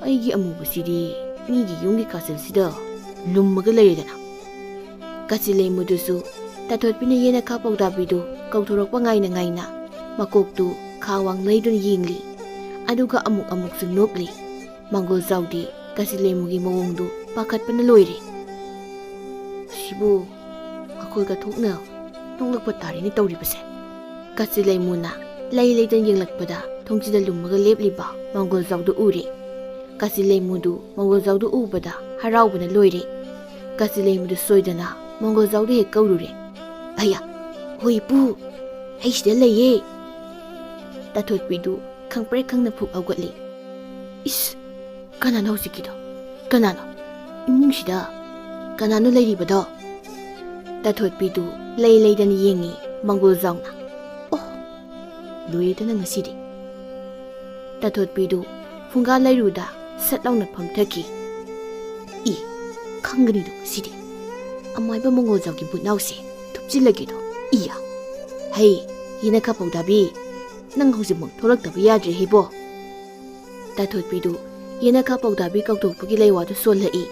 ꯑꯩꯒꯤ ꯑꯃꯨꯕꯁꯤꯗꯤ ꯃꯤꯒꯤ ꯌꯨꯝꯒꯤ ꯀꯥꯆꯤꯜꯁꯤꯗ ꯂꯨꯝꯃꯒ ꯂꯩꯔꯦꯗꯅ ꯀꯥꯆꯤꯂꯩꯃꯨꯗꯨꯁꯨ ꯇꯥꯊꯣꯠꯄꯤꯅ ꯌꯦꯅꯈꯥ ꯄꯥꯎꯗꯥꯕꯤꯗꯨ ꯀꯧꯊꯣꯔꯛꯄ ꯉꯥꯏꯅ ꯉꯥꯏꯅ ꯃꯀꯣꯛꯇꯨ ꯈꯥ ꯋꯥꯡꯂꯩꯗꯨꯅ ꯌꯦꯡꯂꯤ ꯑꯗꯨꯒ ꯑꯃꯨꯛꯁꯨ ꯅꯣꯛꯂꯤ ꯃꯪꯒꯣꯜꯖꯥꯎꯗꯤ ꯀꯥꯆꯤꯂꯩꯃꯨꯒꯤ ꯃꯑꯣꯡꯗꯨ ꯄꯥꯈꯠꯄꯅ ꯂꯣꯏꯔꯦ ꯁꯤꯕꯨ ꯑꯩꯈꯣꯏꯒ ꯊꯣꯛꯅ ꯅꯣꯛꯂꯛꯄ ꯇꯥꯔꯦꯅꯦ ꯇꯧꯔꯤꯕꯁꯦ ꯀꯥꯆꯤꯂꯩꯃꯨꯅ ꯂꯩ ꯂꯩꯗꯅ ꯌꯦꯡꯂꯛꯄꯗ ꯊꯣꯡꯖꯤꯗ ꯂꯨꯝꯃꯒ ꯂꯦꯞꯂꯤꯕ ꯃꯪꯒꯣꯜꯖꯥꯎꯗꯨ ꯎꯔꯦ ꯀꯥꯆꯤꯂꯩꯃꯨꯗꯨ ꯃꯪꯒꯣꯜꯖꯥꯎꯗꯨ ꯎꯕꯗ ꯍꯔꯥꯎꯕꯅ ꯂꯣꯏꯔꯦ ꯀꯥꯆꯤꯂꯩꯃꯨꯗꯨ ꯁꯣꯏꯗꯅ ꯃꯪꯒꯣꯜꯖꯥꯎꯗ ꯍꯦꯛ ꯀꯧꯔꯨꯔꯦ ꯑꯌꯥ ꯍꯣꯏ ꯏꯄꯨ ꯑꯩ ꯁꯤꯗ ꯂꯩꯌꯦ ꯇꯥꯊꯣꯠꯄꯤꯗꯨ ꯈꯪꯄ꯭ꯔꯦꯛ ꯈꯪꯅ ꯐꯨꯛ ꯍꯧꯒꯠꯂꯤ ꯀꯅꯥꯅꯣ ꯍꯧꯖꯤꯛꯀꯤꯗꯣ ꯀꯅꯥꯅꯣ ꯏꯃꯨꯡꯁꯤꯗ ꯀꯅꯥꯅꯣ ꯂꯩꯔꯤꯕꯗꯣ ꯇꯥꯊꯣꯠꯄꯤꯗꯨ ꯂꯩ ꯂꯩꯗꯅ ꯌꯦꯡꯉꯤ ꯃꯪꯒꯣꯜꯖꯥꯎꯅ ꯂꯣꯏꯔꯦꯗꯅ ꯉꯁꯤꯗꯤ ꯇꯥꯊꯣꯠꯄꯤꯗꯨ ꯐꯨꯡꯒꯥ ꯂꯩꯔꯨꯗ ꯁꯠ ꯂꯥꯎꯅ ꯐꯝꯊꯈꯤ ꯈꯪꯒꯅꯤꯗꯣ ꯉꯁꯤꯗꯤ ꯑꯃꯥꯏꯕ ꯃꯪꯒꯣꯜꯖꯥꯎꯒꯤ ꯕꯨꯠꯅꯥꯎꯁꯦ ꯊꯨꯞꯆꯤꯜꯂꯒꯦꯗꯣ ꯍꯩ ꯌꯦꯅꯈꯥ ꯄꯥꯎꯗꯥꯕꯤ ꯅꯪ ꯍꯧꯖꯤꯛꯃꯛ ꯊꯣꯛꯂꯛꯇꯕ ꯌꯥꯗ꯭ꯔꯦ ꯍꯩꯕꯣ ꯇꯥꯊꯣꯠꯄꯤꯗꯨ ꯌꯦꯅꯈꯥ ꯄꯥꯎꯗꯥꯕꯤ ꯀꯧꯊꯣꯛꯄꯒꯤ ꯂꯩꯋꯥꯗꯨ ꯁꯣꯜꯂꯛꯏ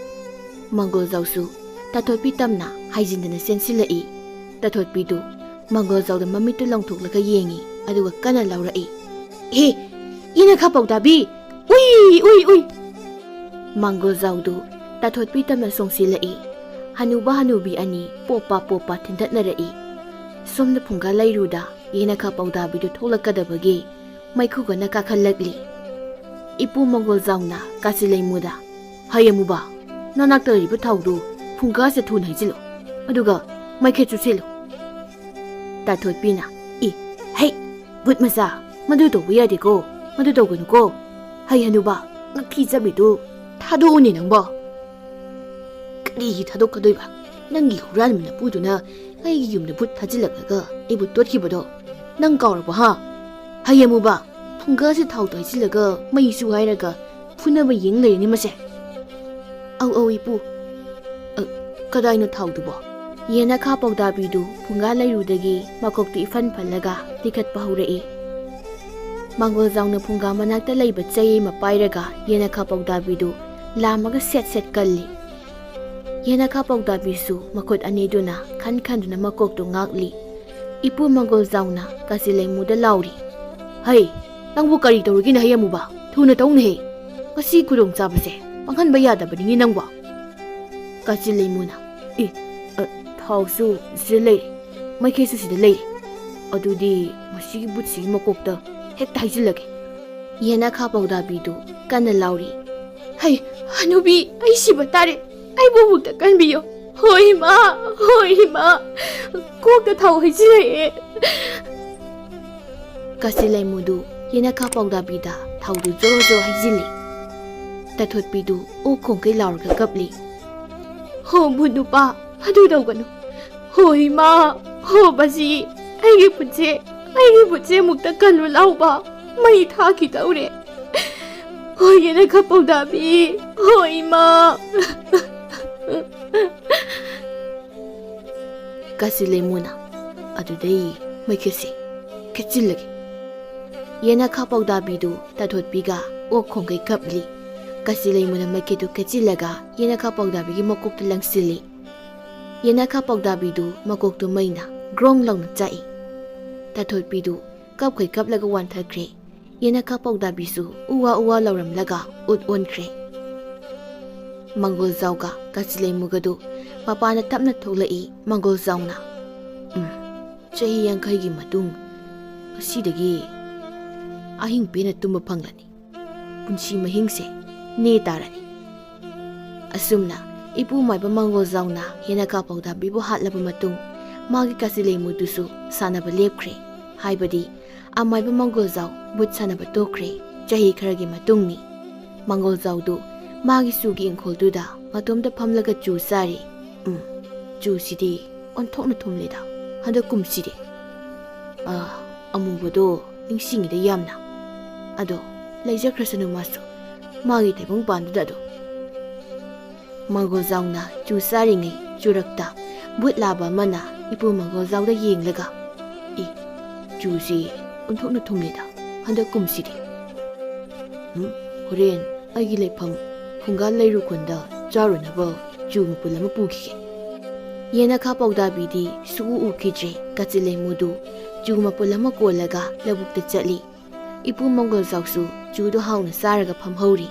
ꯃꯪꯒꯣꯜꯖꯥꯎꯁꯨ ꯇꯥꯊꯣꯠꯄꯤ ꯇꯝꯅ ꯍꯥꯏꯖꯤꯟꯗꯅ ꯆꯦꯟꯁꯤꯜꯂꯛꯏ ꯇꯥꯊꯣꯠꯄꯤꯗꯨ ꯃꯪꯒꯣꯜꯖꯥꯎꯗ ꯃꯃꯤꯠꯇꯨ ꯂꯪꯊꯣꯛꯂꯒ ꯌꯦꯡꯉꯤ ꯑꯗꯨꯒ ꯀꯟꯅ ꯂꯥꯎꯔꯛꯏ ꯌꯦꯅꯈꯥ ꯄꯥꯎꯗꯥꯕꯤ ꯎꯏ ꯃꯪꯒꯣꯜꯖꯥꯎꯗꯨ ꯇꯥꯊꯣꯠꯄꯤ ꯇꯝꯅ ꯆꯣꯡꯁꯤꯜꯂꯛꯏ ꯍꯅꯨꯕ ꯍꯅꯨꯕꯤ ꯑꯅꯤ ꯄꯣꯞꯄ ꯊꯤꯟꯗꯠꯅꯔꯛꯏ ꯁꯣꯝꯗ ꯐꯨꯡꯒꯥ ꯂꯩꯔꯨꯗ ꯌꯦꯅꯈꯥ ꯄꯥꯎꯗꯥꯕꯤꯗꯨ ꯊꯣꯛꯂꯛꯀꯗꯕꯒꯤ ꯃꯩꯈꯨꯒꯅ ꯀꯥꯈꯠꯂꯛꯂꯤ ꯏꯄꯨ ꯃꯪꯒꯣꯜꯖꯥꯎꯅ ꯀꯥꯆꯤꯂꯩꯃꯨꯗ ꯍꯩ ꯑꯃꯨꯕ ꯅꯅꯥꯛꯇ ꯂꯩꯔꯤꯕ ꯊꯥꯎꯗꯨ ꯐꯨꯡꯒꯥꯁꯦ ꯊꯨꯅ ꯍꯩꯖꯤꯜꯂꯨ ꯑꯗꯨꯒ ꯃꯩꯈꯦꯠ ꯆꯨꯁꯤꯜꯂꯨ ꯇꯥꯊꯣꯠꯄꯤꯅ ꯍꯩ ꯕꯨꯠ ꯃꯆꯥ ꯃꯗꯨ ꯇꯧꯕ ꯌꯥꯗꯦꯀꯣ ꯃꯗꯨ ꯇꯧꯒꯅꯨꯀꯣ ꯍꯩ ꯍꯅꯨꯕ ꯉꯛꯊꯤ ꯆꯠꯂꯤꯗꯨ ꯊꯥꯗꯣꯛꯎꯅꯦ ꯅꯪꯕꯣ ꯀꯔꯤꯒꯤ ꯊꯥꯗꯣꯛꯀꯗꯣꯏꯕ ꯅꯪꯒꯤ ꯍꯨꯔꯥꯟꯕ ꯅꯄꯨꯗꯨꯅ ꯑꯩꯒꯤ ꯌꯨꯝꯗ ꯕꯨꯠ ꯊꯥꯖꯤꯜꯂꯛꯂꯒ ꯑꯩꯕꯨ ꯇꯣꯠꯈꯤꯕꯗꯣ ꯅꯪ ꯀꯥꯎꯔꯕꯣ ꯍꯩ ꯑꯃꯨꯕ ꯐꯨꯡꯒꯥꯁꯦ ꯊꯥꯎꯗ ꯍꯩꯖꯤꯜꯂꯒ ꯃꯩꯁꯨ ꯍꯥꯏꯔꯒ ꯐꯨꯅꯕ ꯌꯦꯡ ꯂꯩꯔꯅꯤ ꯃꯁꯦ ꯑꯧ ꯏꯄꯨ ꯀꯗꯥꯏꯅꯣ ꯊꯥꯎꯗꯨꯕꯣ ꯌꯦꯅꯈꯥ ꯄꯥꯎꯗꯥꯕꯤꯗꯨ ꯐꯨꯡꯒꯥ ꯂꯩꯔꯨꯗꯒꯤ ꯃꯀꯣꯛꯇꯨ ꯏꯐꯟ ꯐꯜꯂꯒ ꯇꯤꯈꯠꯄ ꯍꯧꯔꯛꯏ ꯃꯪꯒꯣꯜꯖꯥꯎꯅ ꯐꯨꯡꯒꯥ ꯃꯅꯥꯛꯇ ꯂꯩꯕ ꯆꯩ ꯑꯃ ꯄꯥꯏꯔꯒ ꯌꯦꯅꯈꯥ ꯄꯥꯎꯗꯥꯕꯤꯗꯨ ꯂꯥꯝꯃꯒ ꯁꯦꯠ ꯀꯜꯂꯤ ꯌꯦꯅꯈꯥ ꯄꯥꯎꯗꯥꯕꯤꯁꯨ ꯃꯈꯨꯠ ꯑꯅꯤꯗꯨꯅ ꯈꯟꯗꯨꯅ ꯃꯀꯣꯛꯇꯨ ꯉꯥꯛꯂꯤ ꯏꯄꯨ ꯃꯪꯒꯣꯜꯖꯥꯎꯅ ꯀꯥꯆꯤꯂꯩꯃꯨꯗ ꯂꯥꯎꯔꯤ ꯍꯩ ꯅꯪꯕꯨ ꯀꯔꯤ ꯇꯧꯔꯒꯦꯅ ꯍꯩ ꯑꯃꯨꯕ ꯊꯨꯅ ꯇꯧꯅꯍꯦ ꯉꯁꯤ ꯈꯨꯗꯣꯡꯆꯥꯕꯁꯦ ꯄꯥꯡꯍꯟꯕ ꯌꯥꯗꯕꯅꯤꯅꯦ ꯅꯪꯕꯣ ꯀꯥꯆꯤꯂꯩꯃꯨꯅ ꯊꯥꯎꯁꯨ ꯁꯤꯗ ꯂꯩꯔꯦ ꯃꯩꯈꯦꯠꯁꯨ ꯁꯤꯗ ꯂꯩꯔꯦ ꯑꯗꯨꯗꯤ ꯃꯁꯤꯒꯤ ꯕꯨꯠꯁꯤꯒꯤ ꯃꯀꯣꯛꯇ ꯍꯦꯛꯇ ꯍꯩꯖꯤꯜꯂꯒꯦ ꯌꯦꯅꯈꯥ ꯄꯥꯎꯗꯥꯕꯤꯗꯨ ꯀꯟꯅ ꯂꯥꯎꯔꯤ ꯍꯩ ꯍꯅꯨꯕꯤ ꯑꯩ ꯁꯤꯕ ꯇꯥꯔꯦ ꯑꯩꯕꯨ ꯑꯃꯨꯛꯇ ꯀꯟꯕꯤꯌꯨ ꯍꯣꯏ ꯏꯃꯥ ꯀꯣꯛꯇ ꯊꯥꯎ ꯍꯩꯖꯤꯜꯂꯛꯑꯦ ꯀꯥꯆꯤꯟ ꯂꯩꯃꯨꯗꯨ ꯌꯦꯅꯈꯥ ꯄꯥꯎꯗꯥꯕꯤꯗ ꯊꯥꯎꯗꯨ ꯖꯣꯔꯣ ꯖꯣꯔꯣ ꯍꯩꯖꯤꯜꯂꯤ ꯇꯥꯊꯣꯠꯄꯤꯗꯨ ꯑꯣꯛ ꯈꯣꯡꯀꯩ ꯂꯥꯎꯔꯒ ꯀꯞꯂꯤ ꯍꯣ ꯚꯨꯠ ꯅꯨꯄꯥ ꯑꯗꯨ ꯇꯧꯒꯅꯨ ꯍꯣ ꯏꯃꯥ ꯍꯣ ꯕꯥꯖꯤ ꯑꯩꯒꯤ ꯄꯨꯠꯁꯦ ꯑꯃꯨꯛꯇ ꯀꯜꯂꯨ ꯂꯥꯎꯕ ꯃꯩ ꯊꯥꯈꯤꯗꯧꯔꯦ ꯍꯣ ꯌꯦꯅꯈꯥ ꯄꯥꯎꯗꯥꯕꯤ ꯍꯣ ꯏꯃꯥ ꯀꯥꯆꯤꯟ ꯂꯩꯃꯨꯅ ꯑꯗꯨꯗꯩ ꯃꯩꯈꯦꯠꯁꯦ ꯈꯦꯠꯆꯤꯜꯂꯒꯦ ꯌꯦꯅꯈꯥ ꯄꯥꯎꯗꯥꯕꯤꯗꯨ ꯇꯥꯊꯣꯠꯄꯤꯒ ꯑꯣꯛ ꯈꯣꯡꯀꯩ ꯀꯞꯂꯤ ꯀꯥꯆꯤꯟ ꯂꯩꯃꯨꯅ ꯃꯩꯈꯦꯠꯇꯨ ꯈꯦꯠꯆꯤꯜꯂꯒ ꯌꯦꯅꯈꯥ ꯄꯥꯎꯗꯥꯕꯤꯒꯤ ꯃꯀꯣꯛꯇ ꯂꯪꯁꯤꯜꯂꯤ ꯌꯦꯅꯈꯥ ꯄꯥꯎꯗꯥꯕꯤꯗꯨ ꯃꯀꯣꯛꯇꯨ ꯃꯩꯅ ꯒ꯭ꯔꯣꯡ ꯂꯥꯎꯅ ꯆꯥꯛꯏ ꯇꯥꯊꯣꯠꯄꯤꯗꯨ ꯀꯞꯈꯩ ꯀꯞꯂꯒ ꯋꯥꯟꯊꯈ꯭ꯔꯦ ꯌꯦꯅꯈꯥ ꯄꯥꯎꯗꯥꯕꯤꯁꯨ ꯎꯋꯥ ꯂꯥꯎꯔꯝꯂꯒ ꯎꯠ ꯑꯣꯟꯈ꯭ꯔꯦ ꯃꯪꯒꯣꯜꯖꯥꯎꯒ ꯀꯥꯆꯤꯟ ꯂꯩꯃꯨꯒꯗꯨ ꯃꯄꯥꯅ ꯇꯞꯅ ꯊꯣꯛꯂꯛꯏ ꯃꯪꯒꯣꯜꯖꯥꯎꯅ ꯆꯍꯤ 50ꯒꯤ ꯃꯇꯨꯡ ꯑꯁꯤꯗꯒꯤ ꯑꯍꯤꯡ ꯄꯦꯟꯅ ꯇꯨꯝꯕ ꯐꯪꯂꯅꯤ ꯄꯨꯟꯁꯤ ꯃꯍꯤꯡꯁꯦ ꯅꯦ ꯇꯥꯔꯅꯤ ꯑꯁꯨꯝꯅ ꯏꯄꯨ ꯃꯥꯏꯕ ꯃꯪꯒꯣꯜꯖꯥꯎꯅ ꯌꯦꯅꯈꯥ ꯄꯥꯎꯗꯥꯕꯤꯕꯨ ꯍꯥꯠꯂꯕ ꯃꯇꯨꯡ ꯃꯥꯒꯤ ꯀꯥꯆꯤꯟ ꯂꯩꯃꯨꯗꯨꯁꯨ ꯁꯥꯟꯅꯕ ꯂꯦꯞꯈ꯭ꯔꯦ ꯍꯥꯏꯕꯗꯤ ꯑꯃꯥꯏꯕ ꯃꯪꯒꯣꯜꯖꯥꯎ ꯕꯨꯠ ꯁꯥꯟꯅꯕ ꯇꯣꯛꯈ꯭ꯔꯦ ꯆꯍꯤ ꯈꯔꯒꯤ ꯃꯇꯨꯡꯅꯤ ꯃꯪꯒꯣꯜꯖꯥꯎꯗꯨ ꯃꯥꯒꯤ ꯆꯨꯒꯤ ꯏꯪꯈꯣꯜꯗꯨꯗ ꯃꯇꯣꯝꯇ ꯐꯝꯂꯒ ꯆꯨ ꯆꯥꯔꯤ ꯆꯨꯁꯤꯗꯤ ꯑꯣꯟꯊꯣꯛꯅ ꯊꯨꯝꯂꯦꯗ ꯍꯟꯗꯛ ꯀꯨꯝꯁꯤꯗꯤ ꯑꯃꯨꯕꯗꯣ ꯅꯤꯡꯁꯤꯡꯉꯤꯗ ꯌꯥꯝꯅ ꯑꯗꯣ ꯂꯩꯖꯈ꯭ꯔꯁꯅꯨ ꯃꯥꯁꯨ ꯃꯥꯒꯤ ꯇꯥꯏꯕꯪ ꯄꯥꯟꯗꯨꯗ ꯑꯗꯣ ꯃꯪꯒꯣꯜꯖꯥꯎꯅ ꯆꯨ ꯆꯥꯔꯤꯉꯩ ꯆꯨꯔꯛꯇ ꯕꯨꯠ ꯂꯥꯕ ꯑꯃꯅ ꯏꯄꯨ ꯃꯪꯒꯣꯜꯖꯥꯎꯗ ꯌꯦꯡꯂꯒ ꯆꯨꯁꯤ ꯑꯣꯟꯊꯣꯛꯅ ꯊꯨꯝꯂꯦꯗ ꯍꯟꯗꯛ ꯀꯨꯝꯁꯤꯗꯤ ꯍꯣꯔꯦꯟ ꯑꯩꯒꯤ ꯂꯩꯐꯝ ꯐꯨꯡꯒꯥ ꯂꯩꯔꯨꯈꯣꯟꯗ ꯆꯥꯔꯨꯅꯕ ꯆꯨ ꯃꯄꯨꯜ ꯑꯃ ꯄꯨꯈꯤꯒꯦ ꯌꯦꯅꯈꯥ ꯄꯥꯎꯗꯥꯕꯤꯗꯤ ꯁꯨꯛꯎ ꯎꯈꯤꯗ꯭ꯔꯦ ꯀꯥꯆꯤꯟ ꯂꯩꯃꯨꯗꯨ ꯆꯨ ꯃꯄꯨꯜ ꯑꯃ ꯀꯣꯜꯂꯒ ꯂꯧꯕꯨꯛꯇ ꯆꯠꯂꯤ ꯏꯄꯨ ꯃꯪꯒꯣꯜꯖꯥꯎꯁꯨ ꯆꯨꯗꯣ ꯍꯥꯎꯅ ꯆꯥꯔꯒ ꯐꯝꯍꯧꯔꯤ